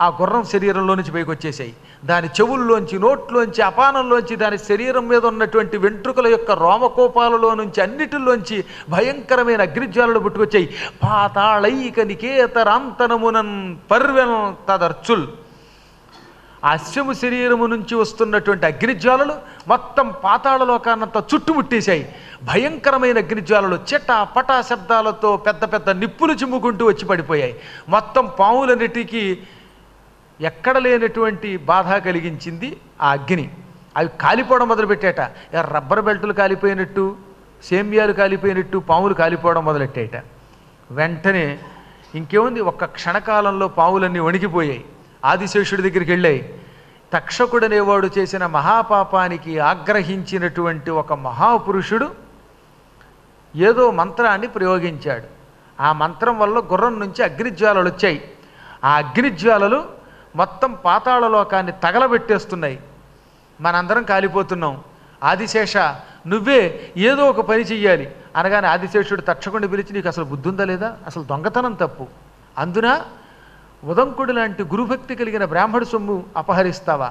ఆ గుర్రం శరీరంలో నుంచి పైకి వచ్చేసాయి. దాని చెవుల్లోంచి, నోట్లోంచి, అపానంలోంచి, దాని శరీరం మీద ఉన్నటువంటి వెంట్రుకల యొక్క రోమకోపాలలో నుంచి అన్నిటిలోంచి భయంకరమైన అగ్నిజ్వాలలు పుట్టుకొచ్చాయి. పాతాళైక నికేతరాంతనమునన్ పర్వెన్ తదర్చుల్. ఆ అశ్వము శరీరము నుంచి వస్తున్నటువంటి అగ్నిజ్వాలలు మొత్తం పాతాళ లోకాన్నంతా చుట్టుముట్టేశాయి. భయంకరమైన అగ్నిజ్వాలలు చిట్టా పటా శబ్దాలతో పెద్ద పెద్ద నిప్పులు చిమ్ముకుంటూ వచ్చి పడిపోయాయి. మొత్తం పాములన్నిటికీ ఎక్కడ లేనటువంటి బాధ కలిగించింది ఆ అగ్ని. అవి కాలిపోవడం మొదలుపెట్టాట. రబ్బర్ బెల్టులు కాలిపోయినట్టు, సేమ్యాలు కాలిపోయినట్టు పాములు కాలిపోవడం మొదలెట్టాయట. వెంటనే ఇంకేముంది, ఒక్క క్షణకాలంలో పాములన్నీ వణికిపోయాయి. ఆదిశేషుడి దగ్గరికి వెళ్ళాయి. తక్షకుడనేవాడు చేసిన మహాపాపానికి ఆగ్రహించినటువంటి ఒక మహాపురుషుడు ఏదో మంత్రాన్ని ప్రయోగించాడు. ఆ మంత్రం వల్ల గుర్రం నుంచి అగ్నిజ్వాలలు వచ్చాయి. ఆ అగ్నిజ్వాలలు మొత్తం పాతాళ లోకాన్ని తగలబెట్టేస్తున్నాయి. మనందరం కాలిపోతున్నాం. ఆదిశేష నువ్వే ఏదో ఒక పని చెయ్యాలి అనగానే ఆదిశేషుడు తక్షకుడిని పిలిచి, నీకు అసలు బుద్ధి ఉందా లేదా? అసలు దొంగతనం తప్పు, అందున ఉదంకుడు లాంటి గురుభక్తి కలిగిన బ్రాహ్మడి సొమ్ము అపహరిస్తావా?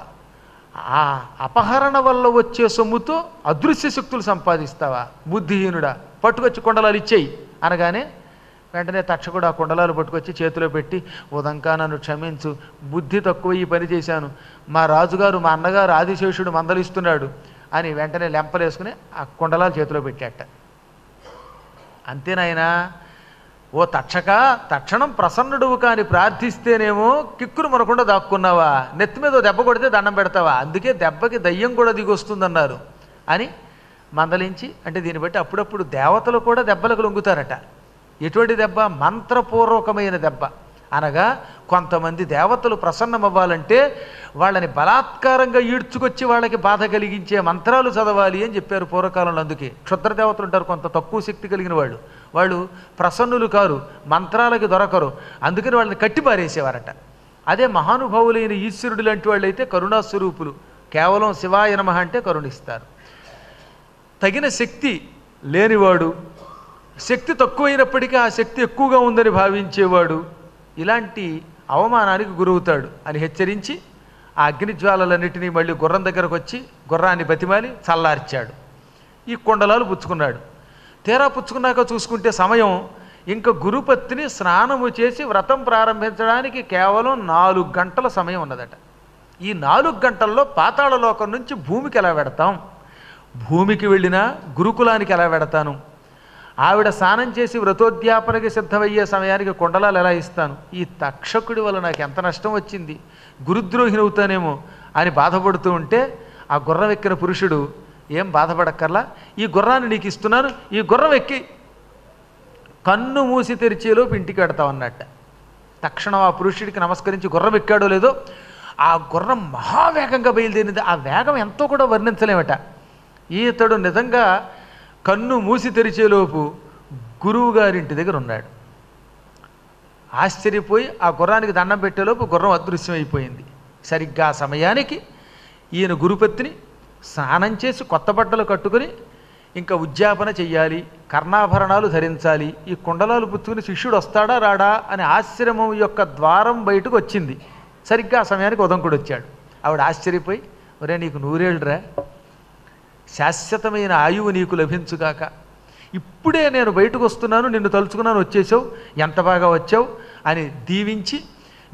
ఆ అపహరణ వల్ల వచ్చే సొమ్ముతో అదృశ్య శక్తులు సంపాదిస్తావా? బుద్ధిహీనుడా, పట్టుకొచ్చి కొండలాలు ఇచ్చేయి అనగానే వెంటనే తక్షకుడు ఆ కుండలాలు పట్టుకొచ్చి చేతిలో పెట్టి, ఉదంకా నన్ను క్షమించు, బుద్ధి తక్కువ ఈ పని చేశాను, మా రాజుగారు మా అన్నగారు ఆదిశేషుడు మందలిస్తున్నాడు అని వెంటనే లెంపలేసుకుని ఆ కుండలాలు చేతిలో పెట్టాట. అంతేనాయనా, ఓ తక్షక, తక్షణం ప్రసన్నుడువు కాని ప్రార్థిస్తేనేమో కిక్కురు మనకుండా దాక్కున్నావా? నెత్తి మీద దెబ్బ కొడితే దండం పెడతావా? అందుకే దెబ్బకి దయ్యం కూడా దిగొస్తుందన్నారు అని మందలించి, అంటే దీన్ని బట్టి అప్పుడప్పుడు దేవతలు కూడా దెబ్బలకు లొంగుతారట. ఎటువంటి దెబ్బ? మంత్రపూర్వకమైన దెబ్బ. అనగా కొంతమంది దేవతలు ప్రసన్నమవ్వాలంటే వాళ్ళని బలాత్కారంగా ఈడ్చుకొచ్చి వాళ్ళకి బాధ కలిగించే మంత్రాలు చదవాలి అని చెప్పారు పూర్వకాలంలో. అందుకే క్షుద్ర దేవతలు ఉంటారు, కొంత తక్కువ శక్తి కలిగిన వాళ్ళు, వాళ్ళు ప్రసన్నులు కారు, మంత్రాలకి దొరకరు, అందుకని వాళ్ళని కట్టిపారేసేవారట. అదే మహానుభావులైన ఈశ్వరుడు లాంటి వాళ్ళు అయితే కరుణాస్వరూపులు, కేవలం శివాయ నమః అంటే కరుణిస్తారు. తగిన శక్తి లేనివాడు, శక్తి తక్కువైనప్పటికీ ఆ శక్తి ఎక్కువగా ఉందని భావించేవాడు ఇలాంటి అవమానానికి గురవుతాడు అని హెచ్చరించి ఆ అగ్నిజ్వాలలన్నిటినీ మళ్ళీ గుర్రం దగ్గరకు వచ్చి గుర్రాన్ని బతిమాలి చల్లార్చాడు. ఈ కుండలాలు పుచ్చుకున్నాడు. తీరా పుచ్చుకున్నాక చూసుకుంటే సమయం ఇంకా గురుపత్తిని స్నానము చేసి వ్రతం ప్రారంభించడానికి కేవలం 4 గంటల సమయం ఉన్నదట. ఈ 4 గంటల్లో పాతాళ లోకం నుంచి భూమికి ఎలా వెడతాం? భూమికి వెళ్ళినా గురుకులానికి ఎలా వెడతాను? ఆవిడ స్నానం చేసి వ్రతోద్యాపనకి సిద్ధమయ్యే సమయానికి కుండలాలు ఎలా ఇస్తాను? ఈ తక్షకుడి వల్ల నాకు ఎంత నష్టం వచ్చింది, గురుద్రోహిని అవుతానేమో అని బాధపడుతూ ఉంటే ఆ గుర్రం ఎక్కిన పురుషుడు, ఏం బాధపడక్కర్లా, ఈ గుర్రాన్ని నీకు ఇస్తున్నాను, ఈ గుర్రం ఎక్కి కన్ను మూసి తెరిచేలోపు ఇంటికి వెడతావు అన్నట్ట. తక్షణం ఆ పురుషుడికి నమస్కరించి గుర్రం ఎక్కాడో లేదో ఆ గుర్రం మహావేగంగా బయలుదేరింది. ఆ వేగం ఎంతో కూడా వర్ణించలేమట. ఈతడు నిజంగా కన్ను మూసి తెరిచేలోపు గురువు గారింటి దగ్గర ఉన్నాడు. ఆశ్చర్యపోయి ఆ గుర్రానికి దండం పెట్టేలోపు గుర్రం అదృశ్యమైపోయింది. సరిగ్గా ఆ సమయానికి ఈయన గురుపత్ని స్నానం చేసి కొత్త బట్టలు కట్టుకుని ఇంకా ఉద్యాపన చెయ్యాలి, కర్ణాభరణాలు ధరించాలి, ఈ కుండలాలు పుచ్చుకుని శిష్యుడు వస్తాడా రాడా అని ఆశ్రమం యొక్క ద్వారం బయటకు వచ్చింది. సరిగ్గా ఆ సమయానికి ఉదంకుడు వచ్చాడు. ఆవిడ ఆశ్చర్యపోయి, ఒరే నీకు 100 ఏళ్ళురా, శాశ్వతమైన ఆయువు నీకు లభించుగాక, ఇప్పుడే నేను బయటకు వస్తున్నాను, నిన్ను తలుచుకున్నాను, వచ్చేసావు, ఎంత బాగా వచ్చావు అని దీవించి,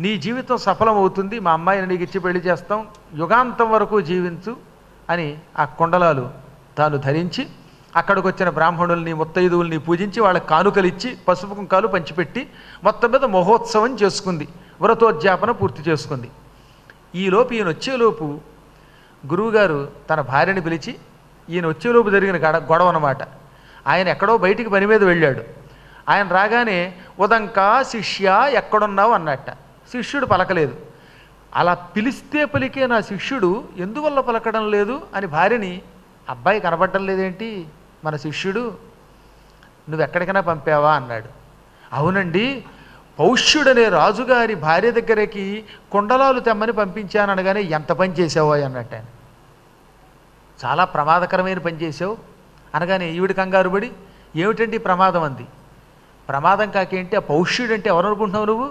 నీ జీవితం సఫలమవుతుంది, మా అమ్మాయిని నీకు ఇచ్చి పెళ్లి చేస్తాం, యుగాంతం వరకు జీవించు అని ఆ కుండలాలు తాను ధరించి అక్కడికి వచ్చిన బ్రాహ్మణుల్ని ముత్తైదువుల్ని పూజించి వాళ్ళకి కానుకలిచ్చి పసుపు కుంకాలు పంచిపెట్టి మొత్తం మీద మహోత్సవం చేసుకుంది, వ్రతోద్యాపన పూర్తి చేసుకుంది. ఈలోపు ఈయన వచ్చేలోపు గురువుగారు తన భార్యని పిలిచి, ఈయన వచ్చేలోపు జరిగిన గొడవ అన్నమాట. ఆయన ఎక్కడో బయటికి పని మీద వెళ్ళాడు. ఆయన రాగానే ఉదంకా శిష్య ఎక్కడున్నావు అన్నట్ట. శిష్యుడు పలకలేదు. అలా పిలిస్తే పలికే నా శిష్యుడు ఎందువల్ల పలకడం లేదు అని భార్యని, అబ్బాయి కనబడటం లేదేంటి మన శిష్యుడు, నువ్వెక్కడికైనా పంపావా అన్నాడు. అవునండి, పౌష్యుడనే రాజుగారి భార్య దగ్గరికి కుండలాలు తెమ్మని పంపించాను అనగానే ఎంత పని చేసావో అన్నట్టు ఆయన. చాలా ప్రమాదకరమైన పని చేసావు అనగానే ఈవిడ కంగారుబడి, ఏమిటండి ప్రమాదం అంది. ప్రమాదం కాకేంటి, ఆ పౌష్యుడంటే ఎవరు అనుకుంటున్నావు నువ్వు?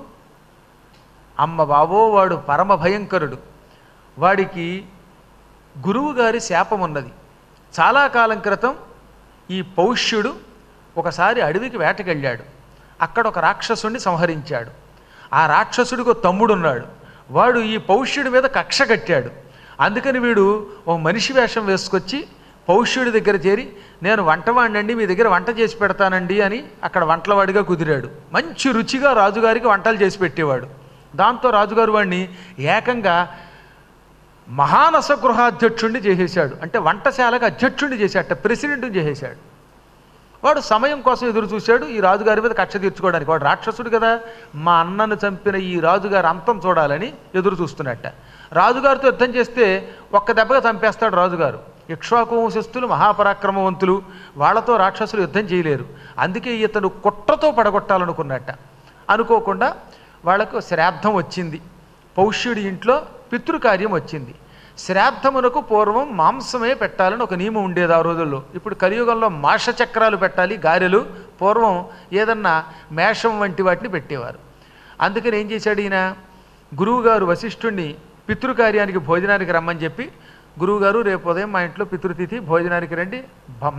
అమ్మ బాబో, వాడు పరమ భయంకరుడు, వాడికి గురువు గారి శాపం ఉన్నది. చాలా కాలం క్రితం ఈ పౌష్యుడు ఒకసారి అడవికి వేటకెళ్ళాడు. అక్కడ ఒక రాక్షసుడిని సంహరించాడు. ఆ రాక్షసుడికి ఒక తమ్ముడున్నాడు. వాడు ఈ పౌష్యుడి మీద కక్ష కట్టాడు. అందుకని వీడు ఓ మనిషి వేషం వేసుకొచ్చి పౌష్యుడి దగ్గర చేరి, నేను వంటవాడినండి, మీ దగ్గర వంట చేసి పెడతానండి అని అక్కడ వంటలవాడిగా కుదిరాడు. మంచి రుచిగా రాజుగారికి వంటలు చేసి పెట్టేవాడు. దాంతో రాజుగారు వాడిని ఏకంగా మహానస గృహాధ్యక్షుడిని చేసేశాడు. అంటే వంటశాలకు అధ్యక్షుడిని చేశాట, ప్రెసిడెంట్ని చేసేశాడు. వాడు సమయం కోసం ఎదురు చూశాడు ఈ రాజుగారి మీద కక్ష తీర్చుకోవడానికి. వాడు రాక్షసుడు కదా, మా అన్నను చంపిన ఈ రాజుగారి అంతం చూడాలని ఎదురు చూస్తున్నట్ట. రాజుగారితో యుద్ధం చేస్తే ఒక్క దెబ్బగా చంపేస్తాడు రాజుగారు. ఇక్ష్వాకు వంశస్థులు మహాపరాక్రమవంతులు, వాళ్ళతో రాక్షసులు యుద్ధం చేయలేరు. అందుకే ఇతను కుట్రతో పడగొట్టాలనుకున్నట్ట. అనుకోకుండా వాళ్ళకు శ్రాద్ధం వచ్చింది. పౌష్యుడి ఇంట్లో పితృకార్యం వచ్చింది. శ్రాద్ధమునకు పూర్వం మాంసమే పెట్టాలని ఒక నియమం ఉండేది ఆ రోజుల్లో. ఇప్పుడు కలియుగంలో మాష చక్రాలు పెట్టాలి, గారెలు. పూర్వం ఏదన్నా మేషం వంటి వాటిని పెట్టేవారు. అందుకని ఏం చేశాడు ఈయన, గురువుగారు వశిష్ఠుణ్ణి పితృకార్యానికి భోజనానికి రమ్మని చెప్పి, గురువుగారు రేపు ఉదయం మా ఇంట్లో పితృతిథి, భోజనానికి రండి,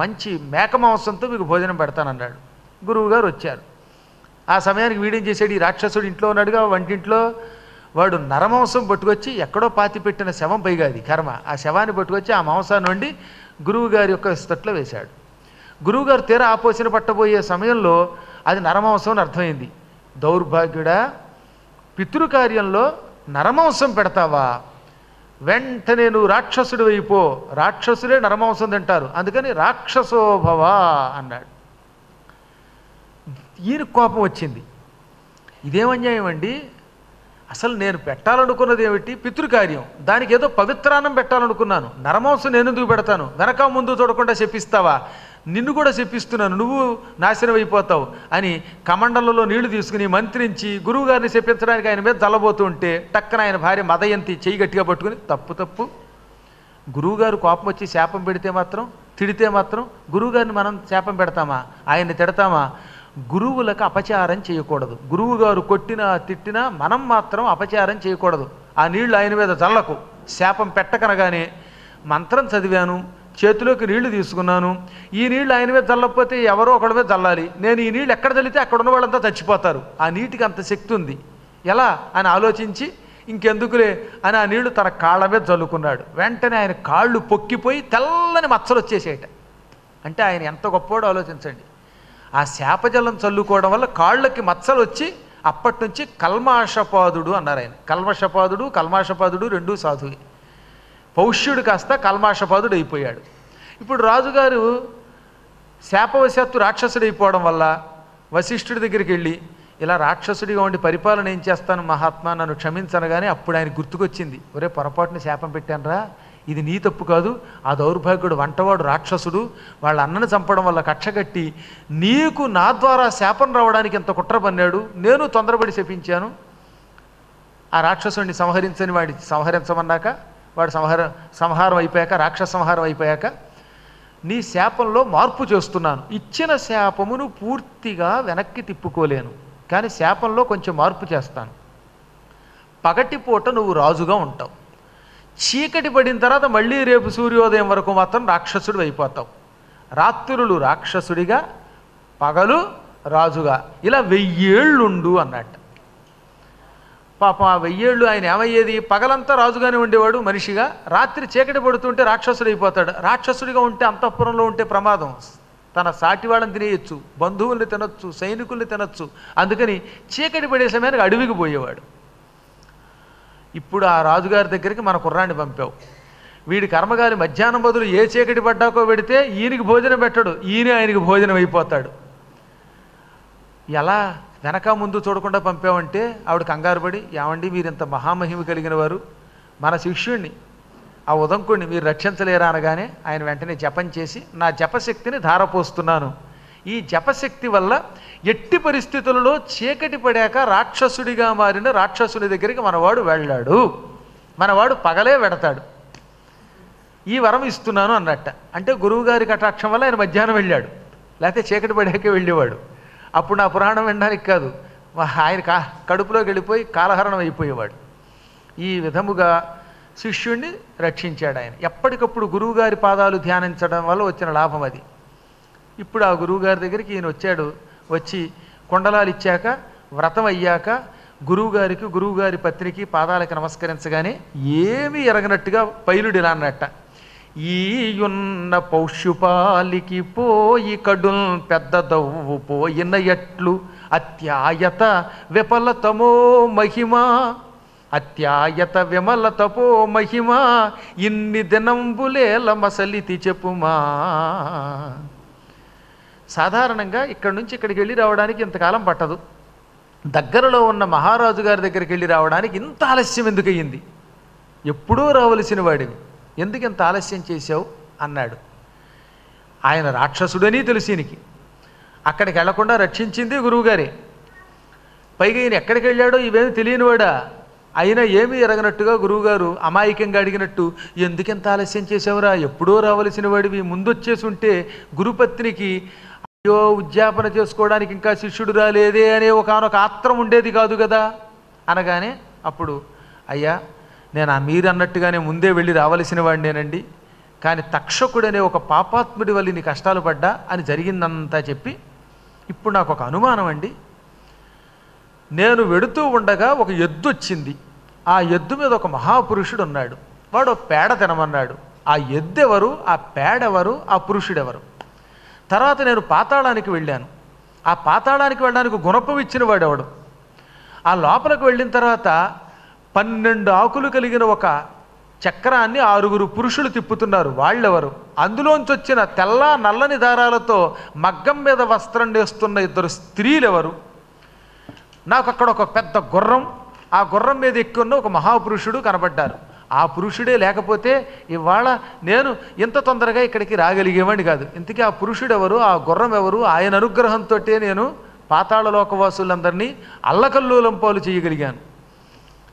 మంచి మేక మాంసంతో మీకు భోజనం పెడతానన్నాడు. గురువుగారు వచ్చారు. ఆ సమయానికి వీడేం చేశాడు, ఈ రాక్షసుడు ఇంట్లో ఉన్నాడుగా వంటింట్లో, వాడు నరమాంసం పట్టుకొచ్చి ఎక్కడో పాతి పెట్టిన శవం, పైగా అది కర్మ, ఆ శవాన్ని పట్టుకొచ్చి ఆ మాంసాన్ని వండి గురువుగారి యొక్క స్తట్లో వేశాడు. గురువుగారు తీరా ఆపోసిన పట్టబోయే సమయంలో అది నరమాంసం అని అర్థమైంది. దౌర్భాగ్యుడా, పితృకార్యంలో నరమాంసం పెడతావా? వెంటనే నువ్వు రాక్షసుడు అయిపో, రాక్షసులే నరమాంసం తింటారు, అందుకని రాక్షసోభవా అన్నాడు. ఈయన కోపం వచ్చింది. ఇదేమన్యాయం అండి, అసలు నేను పెట్టాలనుకున్నది ఏమిటి, పితృకార్యం, దానికి ఏదో పవిత్రాన్నం పెట్టాలనుకున్నాను, నరమాంసం నేను ఎందుకు పెడతాను, వెనక ముందు చూడకుండా చెప్పిస్తావా, నిన్ను కూడా చెప్పిస్తున్నాను, నువ్వు నాశనం అయిపోతావు అని కమండలలో నీళ్లు తీసుకుని మంత్రించి గురువుగారిని చెప్పించడానికి ఆయన మీద చల్లబోతూ ఉంటే టక్కన ఆయన భార్య మదయంతి చెయ్యి గట్టిగా పట్టుకుని, తప్పు తప్పు, గురువుగారు కోపం వచ్చి శాపం పెడితే మాత్రం, తిడితే మాత్రం గురువుగారిని మనం శాపం పెడతామా, ఆయన్ని తిడతామా? గురువులకు అపచారం చేయకూడదు. గురువుగారు కొట్టినా తిట్టినా మనం మాత్రం అపచారం చేయకూడదు. ఆ నీళ్లు ఆయన మీద చల్లకు, శాపం పెట్టకనగానే మంత్రం చదివాను, చేతిలోకి నీళ్లు తీసుకున్నాను, ఈ నీళ్లు ఆయన మీద చల్లకపోతే ఎవరో ఒకడి మీద చల్లాలి, నేను ఈ నీళ్ళు ఎక్కడ చల్లితే అక్కడ ఉన్న వాళ్ళంతా చచ్చిపోతారు, ఆ నీటికి అంత శక్తి ఉంది, ఎలా అని ఆలోచించి ఇంకెందుకులే అని ఆ నీళ్లు తన కాళ్ళ మీద చల్లుకున్నాడు. వెంటనే ఆయన కాళ్ళు పొక్కిపోయి తెల్లని మచ్చలు వచ్చేసేట. అంటే ఆయన ఎంత గొప్పవాడో ఆలోచించండి. ఆ శాపజలం చల్లుకోవడం వల్ల కాళ్ళకి మచ్చలు వచ్చి అప్పటి నుంచి కల్మాషపాదుడు అన్నారు ఆయన. కల్మషపాదుడు కల్మాషపాదుడు రెండూ సాధువే. పౌష్యుడు కాస్త కల్మాషపాదుడు అయిపోయాడు. ఇప్పుడు రాజుగారు శాపవశాత్తు రాక్షసుడు అయిపోవడం వల్ల వశిష్ఠుడి దగ్గరికి వెళ్ళి, ఇలా రాక్షసుడిగా ఉండి పరిపాలన ఏం చేస్తాను మహాత్మా, నన్ను క్షమించనగానే అప్పుడు ఆయన గుర్తుకొచ్చింది, ఒరే పొరపాటున శాపం పెట్టానరా, ఇది నీ తప్పు కాదు, ఆ దౌర్భాగ్యుడు వంటవాడు రాక్షసుడు, వాళ్ళ అన్నను చంపడం వల్ల కక్షగట్టి నీకు నా ద్వారా శాపం రావడానికి ఎంత కుట్ర పన్నాడు, నేను తొందరపడి శపించాను, ఆ రాక్షసుడిని సంహరించని వాడి సంహరించమన్నాక వాడు సంహారం అయిపోయాక, రాక్షస సంహారం అయిపోయాక నీ శాపంలో మార్పు చేస్తున్నాను, ఇచ్చిన శాపమును పూర్తిగా వెనక్కి తిప్పుకోలేను, కానీ శాపంలో కొంచెం మార్పు చేస్తాను. పగటిపూట నువ్వు రాజుగా ఉంటావు, చీకటి పడిన తర్వాత మళ్ళీ రేపు సూర్యోదయం వరకు మాత్రం రాక్షసుడు అయిపోతావు, రాత్రులు రాక్షసుడిగా పగలు రాజుగా, ఇలా 1000 ఏళ్ళుండు అన్నట్టు. పాపం ఆ 1000 ఏళ్ళు ఆయన ఏమయ్యేది, పగలంతా రాజుగానే ఉండేవాడు మనిషిగా, రాత్రి చీకటి పడుతుంటే రాక్షసుడు అయిపోతాడు. రాక్షసుడిగా ఉంటే అంతఃపురంలో ఉంటే ప్రమాదం, తన సాటి వాళ్ళని తినేయచ్చు, బంధువుల్ని తినొచ్చు, సైనికుల్ని తినొచ్చు, అందుకని చీకటి పడే సమయానికి అడవికి పోయేవాడు. ఇప్పుడు ఆ రాజుగారి దగ్గరికి మన కుర్రాన్ని పంపావు, వీడి కర్మగారి మధ్యాహ్నం బదులు ఏ చీకటి పడ్డాకో పెడితే ఈయనకి భోజనం పెట్టడు, ఈయనే ఆయనకి భోజనం అయిపోతాడు. ఎలా వెనక ముందు చూడకుండా పంపామంటే ఆవిడ కంగారు పడి, ఏమండి మీరు ఇంత మహామహిమ కలిగిన వారు, మన శిష్యుణ్ణి ఆ ఉదంకుడిని మీరు రక్షించలేరా అనగానే ఆయన వెంటనే జపం చేసి, నా జపశక్తిని ధారపోస్తున్నాను, ఈ జపశక్తి వల్ల ఎట్టి పరిస్థితులలో చీకటి పడాక రాక్షసుడిగా మారిన రాక్షసుని దగ్గరికి మనవాడు వెళ్ళాడు, మనవాడు పగలే వెడతాడు, ఈ వరం ఇస్తున్నాను అన్నట్ట. అంటే గురువుగారి కటాక్షం వల్ల ఆయన మధ్యాహ్నం వెళ్ళాడు, లేకపోతే చీకటి పడాకే వెళ్ళేవాడు. అప్పుడు నా పురాణం వినడానికి కాదు, ఆయన కడుపులోకి వెళ్ళిపోయి కాలహరణం అయిపోయేవాడు. ఈ విధముగా శిష్యుణ్ణి రక్షించాడు ఆయన. ఎప్పటికప్పుడు గురువుగారి పాదాలు ధ్యానించడం వల్ల వచ్చిన లాభం అది. ఇప్పుడు ఆ గురువుగారి దగ్గరికి ఈయన వచ్చాడు. వచ్చి కుండలాలు ఇచ్చాక, వ్రతం అయ్యాక గురువుగారికి గురువుగారి పత్నికి పాదాలకి నమస్కరించగానే ఏమీ ఎరగనట్టుగా పైలుడు ఇలా అన్నట్ట, ఈయున్న పౌష్యుపాలికి పోయి కడుల్ పెద్దదవ్వు పోయిన ఎట్లు అత్యాయత విఫలతమో మహిమా, అత్యాయత విమలతపో మహిమా, ఇన్ని దినంబులేల మసలితి చెప్పుమా. సాధారణంగా ఇక్కడి నుంచి ఇక్కడికి వెళ్ళి రావడానికి ఇంతకాలం పట్టదు. దగ్గరలో ఉన్న మహారాజు గారి దగ్గరికి వెళ్ళి రావడానికి ఇంత ఆలస్యం ఎందుకు అయ్యింది? ఎప్పుడూ రావలసిన వాడివి, ఎందుకు ఇంత ఆలస్యం చేశావు అన్నాడు. ఆయన రాక్షసుడని తెలిసినికి అక్కడికి వెళ్లకుండా రక్షించింది గురువుగారే. పైగా ఈయన ఎక్కడికి వెళ్ళాడో ఇవేమి తెలియనివాడా, అయినా ఏమీ ఎరగనట్టుగా గురువుగారు అమాయకంగా అడిగినట్టు, ఎందుకెంత ఆలస్యం చేసావురా, ఎప్పుడో రావలసిన వాడివి, ముందొచ్చేసి ఉంటే గురుపత్నికి అయ్యో ఉద్యాపన చేసుకోవడానికి ఇంకా శిష్యుడు రాలేదే అనే ఒకనొక ఆత్రం ఉండేది కాదు కదా అనగానే, అప్పుడు అయ్యా నేను మీరు అన్నట్టుగానే ముందే వెళ్ళి రావలసిన వాడినేనండి, కానీ తక్షకుడనే ఒక పాపాత్ముడి వల్ల నీ కష్టాలు పడ్డా అని జరిగిందంతా చెప్పి, ఇప్పుడు నాకు ఒక అనుమానం అండి, నేను వెడుతూ ఉండగా ఒక ఎద్దు వచ్చింది, ఆ ఎద్దు మీద ఒక మహాపురుషుడు ఉన్నాడు, వాడు పేడ తినమన్నాడు. ఆ ఎద్దెవరు, ఆ పేడెవరు, ఆ పురుషుడెవరు? తర్వాత నేను పాతాళానికి వెళ్ళాను, ఆ పాతాళానికి వెళ్ళడానికి గుణపం ఇచ్చిన వాడెవడు? ఆ లోపలికి వెళ్ళిన తర్వాత 12 ఆకులు కలిగిన ఒక చక్రాన్ని 6 పురుషులు తిప్పుతున్నారు, వాళ్ళెవరు? అందులోంచి వచ్చిన తెల్ల నల్లని దారాలతో మగ్గం మీద వస్త్రం నేస్తున్న 2 స్త్రీలెవరు? నాకు అక్కడ ఒక పెద్ద గుర్రం, ఆ గుర్రం మీద ఎక్కున్న ఒక మహాపురుషుడు కనబడ్డారు. ఆ పురుషుడే లేకపోతే ఇవాళ నేను ఇంత తొందరగా ఇక్కడికి రాగలిగేవాడిని కాదు. ఇంతకీ ఆ పురుషుడు ఎవరు, ఆ గుర్రం ఎవరు? ఆయన అనుగ్రహంతో నేను పాతాళలోకవాసులందరినీ అల్లకల్లోలం పాలు చేయగలిగాను,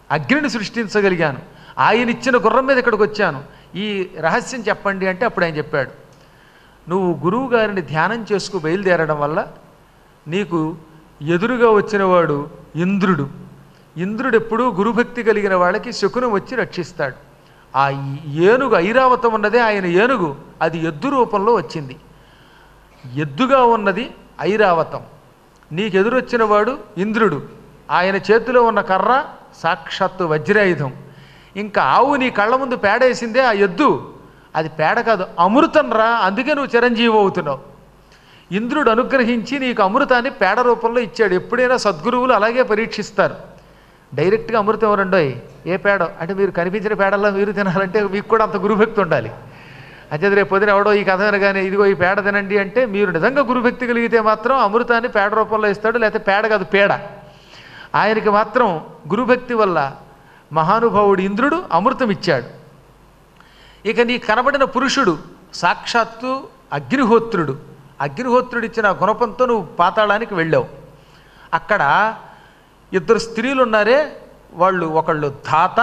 అగ్నిని సృష్టించగలిగాను, ఆయన ఇచ్చిన గుర్రం మీద ఇక్కడికి వచ్చాను, ఈ రహస్యం చెప్పండి అంటే అప్పుడు ఆయన చెప్పాడు, నువ్వు గురువు గారిని ధ్యానం చేసుకు బయలుదేరడం వల్ల నీకు ఎదురుగా వచ్చినవాడు ఇంద్రుడు. ఇంద్రుడు ఎప్పుడూ గురుభక్తి కలిగిన వాళ్ళకి శకునం వచ్చి రక్షిస్తాడు. ఆ ఏనుగు ఐరావతం ఉన్నదే ఆయన ఏనుగు, అది ఎద్దు రూపంలో వచ్చింది, ఎద్దుగా ఉన్నది ఐరావతం. నీకెదురొచ్చిన వాడు ఇంద్రుడు, ఆయన చేతిలో ఉన్న కర్ర సాక్షాత్తు వజ్రాయుధం. ఇంకా ఆవు నీ కళ్ళ ముందు పేడేసిందే ఆ ఎద్దు, అది పేడ కాదు అమృతం రా, అందుకే నువ్వు చిరంజీవి అవుతున్నావు. ఇంద్రుడు అనుగ్రహించి నీకు అమృతాన్ని పేడ రూపంలో ఇచ్చాడు. ఎప్పుడైనా సద్గురువులు అలాగే పరీక్షిస్తారు, డైరెక్ట్గా అమృతం ఎవరండోయ్ ఏ పేడ అంటే మీరు కనిపించిన పేడల్లో మీరు తినాలంటే మీకు కూడా అంత గురుభక్తి ఉండాలి. అంతే రేపు పొద్దున ఎవడో ఈ కథ వినగానే ఇదిగో ఈ పేడ తినండి అంటే మీరు నిజంగా గురుభక్తి కలిగితే మాత్రం అమృతాన్ని పేడ రూపంలో ఇస్తాడు, లేకపోతే పేడ కాదు పేడ. ఆయనకి మాత్రం గురుభక్తి వల్ల మహానుభావుడు ఇంద్రుడు అమృతం ఇచ్చాడు. ఇక నీ కనబడిన పురుషుడు సాక్షాత్తు అగ్నిహోత్రుడు. అగ్నిహోత్రుడు ఇచ్చిన గుణపంతో నువ్వు పాతాళానికి వెళ్ళావు. అక్కడ 2 స్త్రీలు ఉన్నారే, వాళ్ళు ఒకళ్ళు ధాత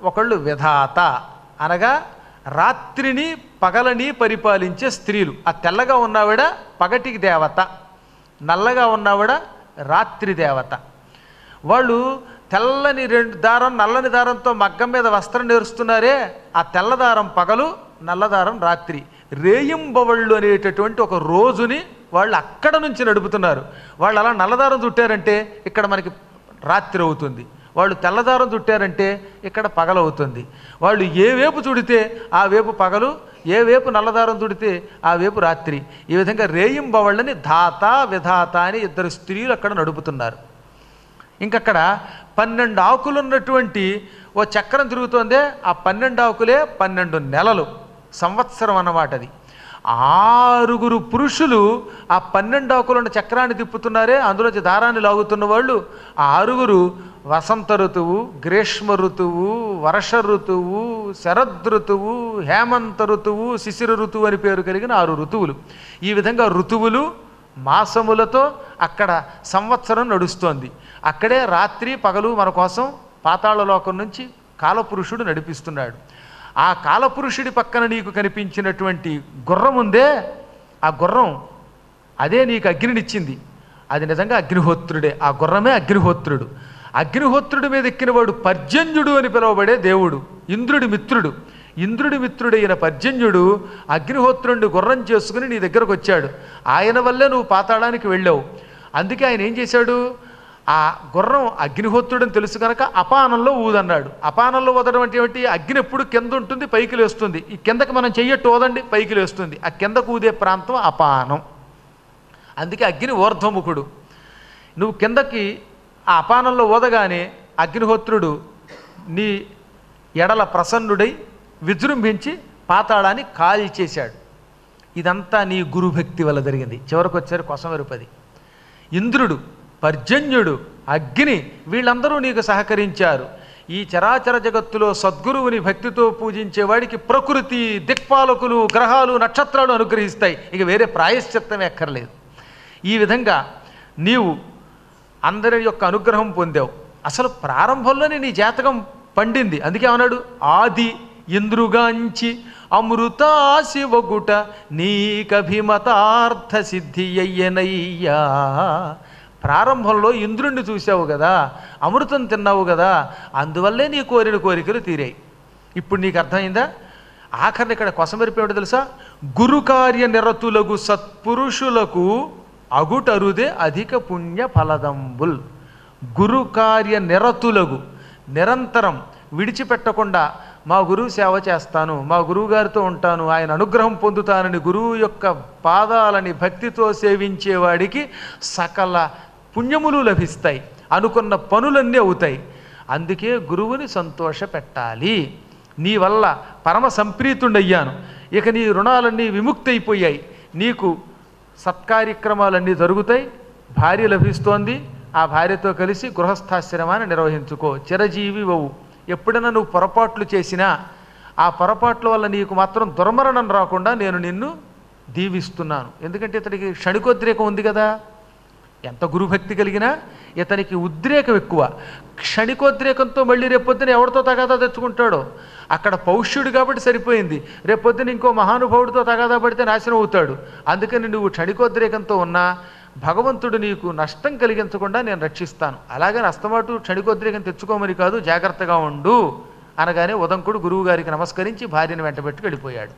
ఒకళ్ళు విధాత, అనగా రాత్రిని పగలని పరిపాలించే స్త్రీలు. ఆ తెల్లగా ఉన్నావిడ పగటికి దేవత, నల్లగా ఉన్నావిడ రాత్రి దేవత. వాళ్ళు తెల్లని 2 దారం నల్లని దారంతో మగ్గం మీద వస్త్రం నేరుస్తున్నారే, ఆ తెల్లదారం పగలు నల్లదారం రాత్రి. రేయింబవళ్ళు అనేటటువంటి ఒక రోజుని వాళ్ళు అక్కడ నుంచి నడుపుతున్నారు. వాళ్ళు అలా నల్లదారం చుట్టారంటే ఇక్కడ మనకి రాత్రి అవుతుంది, వాళ్ళు తెల్లదారం చుట్టారంటే ఇక్కడ పగలవుతుంది. వాళ్ళు ఏ వేపు చుడితే ఆ వేపు పగలు, ఏ వేపు నల్లదారం చుడితే ఆ వేపు రాత్రి. ఈ విధంగా రేయింబవళ్ళని ధాత విధాత అని 2 స్త్రీలు అక్కడ నడుపుతున్నారు. ఇంకక్కడ 12 ఆకులు ఉన్నటువంటి ఓ చక్రం తిరుగుతోందే, ఆ 12 ఆకులే 12 నెలలు, సంవత్సరం అన్నమాట. అది 6 పురుషులు ఆ 12 ఆకులున్న చక్రాన్ని తిప్పుతున్నారే, అందులోంచి దారాన్ని లాగుతున్న వాళ్ళు ఆ 6 వసంత ఋతువు, గ్రీష్మ ఋతువు, వర్ష ఋతువు, శరద్ ఋతువు, హేమంత ఋతువు, శిశిర ఋతువు అని పేరు కలిగిన 6 ఋతువులు. ఈ విధంగా ఋతువులు మాసములతో అక్కడ సంవత్సరం నడుస్తోంది. అక్కడే రాత్రి పగలు మన కోసం పాతాళలోకం నుంచి కాలపురుషుడు నడిపిస్తున్నాడు. ఆ కాలపురుషుడి పక్కన నీకు కనిపించినటువంటి గుర్రం ఉందే, ఆ గుర్రం అదే నీకు అగ్నినిచ్చింది, అది నిజంగా అగ్నిహోత్రుడే. ఆ గుర్రమే అగ్నిహోత్రుడు. అగ్నిహోత్రుడి మీద ఎక్కినవాడు పర్జన్యుడు అని పిలువబడే దేవుడు, ఇంద్రుడి మిత్రుడు. ఇంద్రుడి మిత్రుడైన పర్జన్యుడు అగ్నిహోత్రుడిని గుర్రం చేసుకుని నీ దగ్గరకు వచ్చాడు. ఆయన వల్లే నువ్వు పాతాళానికి వెళ్ళావు. అందుకే ఆయన ఏం చేశాడు, ఆ గుర్రం అగ్నిహోత్రుడని తెలుసు కనుక అపానంలో ఊదన్నాడు. అపానంలో ఊదడం అంటే ఏమిటి? అగ్ని ఎప్పుడు కింద ఉంటుంది, పైకి లేస్తుంది. ఈ కిందకి మనం చెయ్యట్టు ఊదండి, పైకి లేస్తుంది. ఆ కిందకు ఊదే ప్రాంతం అపానం. అందుకే అగ్ని ఊర్ధ్వముఖుడు. నువ్వు కిందకి ఆ అపానంలో ఊదగానే అగ్నిహోత్రుడు నీ ఎడల ప్రసన్నుడై విజృంభించి పాతాళాన్ని కాల్చేశాడు. ఇదంతా నీ గురుభక్తి వల్ల జరిగింది. చివరికి వచ్చారు కొసమెరుపది. ఇంద్రుడు, పర్జన్యుడు, అగ్ని వీళ్ళందరూ నీకు సహకరించారు. ఈ చరాచర జగత్తులో సద్గురువుని భక్తితో పూజించేవాడికి ప్రకృతి, దిక్పాలకులు, గ్రహాలు, నక్షత్రాలు అనుగ్రహిస్తాయి. ఇక వేరే ప్రాయశ్చిత్తమే అక్కర్లేదు. ఈ విధంగా నీవు అందరి యొక్క అనుగ్రహం పొందావు. అసలు ప్రారంభంలోనే నీ జాతకం పండింది. అందుకే అన్నాడు, ఆది ఇంద్రుగాంచి అమృతాశివగుట నీకభిమతార్థ సిద్ధి అయ్యనయ్యా. ప్రారంభంలో ఇంద్రుణ్ణి చూసావు కదా, అమృతం తిన్నావు కదా, అందువల్లే నీ కోరిన కోరికలు తీరాయి. ఇప్పుడు నీకు అర్థమైందా? ఆఖరిని ఇక్కడ కొసమెరిపేమిటో తెలుసా? గురుకార్య నిరతులగు సత్పురుషులకు అగుటరుదే అధిక పుణ్య ఫలదంబుల్. గురుకార్య నిరతులగు, నిరంతరం విడిచిపెట్టకుండా మా గురువు సేవ చేస్తాను, మా గురువు గారితో ఉంటాను, ఆయన అనుగ్రహం పొందుతానని గురువు యొక్క పాదాలని భక్తితో సేవించేవాడికి సకల పుణ్యములు లభిస్తాయి, అనుకున్న పనులన్నీ అవుతాయి. అందుకే గురువుని సంతోష పెట్టాలి. నీ వల్ల పరమ సంప్రీతుండయ్యాను, ఇక నీ రుణాలన్నీ విముక్తి అయిపోయాయి, నీకు సత్కార్యక్రమాలన్నీ జరుగుతాయి, భార్య లభిస్తోంది, ఆ భార్యతో కలిసి గృహస్థాశ్రమాన్ని నిర్వహించుకో, చిరజీవి వవు. ఎప్పుడైనా నువ్వు పొరపాట్లు చేసినా ఆ పొరపాట్ల వల్ల నీకు మాత్రం దుర్మరణం రాకుండా నేను నిన్ను దీవిస్తున్నాను. ఎందుకంటే ఇతనికి క్షణికోద్రేకం ఉంది కదా. ఎంత గురుభక్తి కలిగినా ఇతనికి ఉద్రేకం ఎక్కువ. క్షణికోద్రేకంతో మళ్ళీ రేపొద్దున ఎవరితో తగాదా తెచ్చుకుంటాడో. అక్కడ పౌష్యుడు కాబట్టి సరిపోయింది, రేపొద్దున ఇంకో మహానుభావుడితో తగాదా పడితే నాశనం అవుతాడు. అందుకని నువ్వు క్షణికోద్రేకంతో ఉన్నా భగవంతుడు నీకు నష్టం కలిగించకుండా నేను రక్షిస్తాను. అలాగని అస్తమాటు క్షణికోద్రేకం తెచ్చుకోమని కాదు, జాగ్రత్తగా ఉండు అనగానే ఉదంకుడు గురువుగారికి నమస్కరించి భార్యను వెంటబెట్టుకు వెళ్ళిపోయాడు.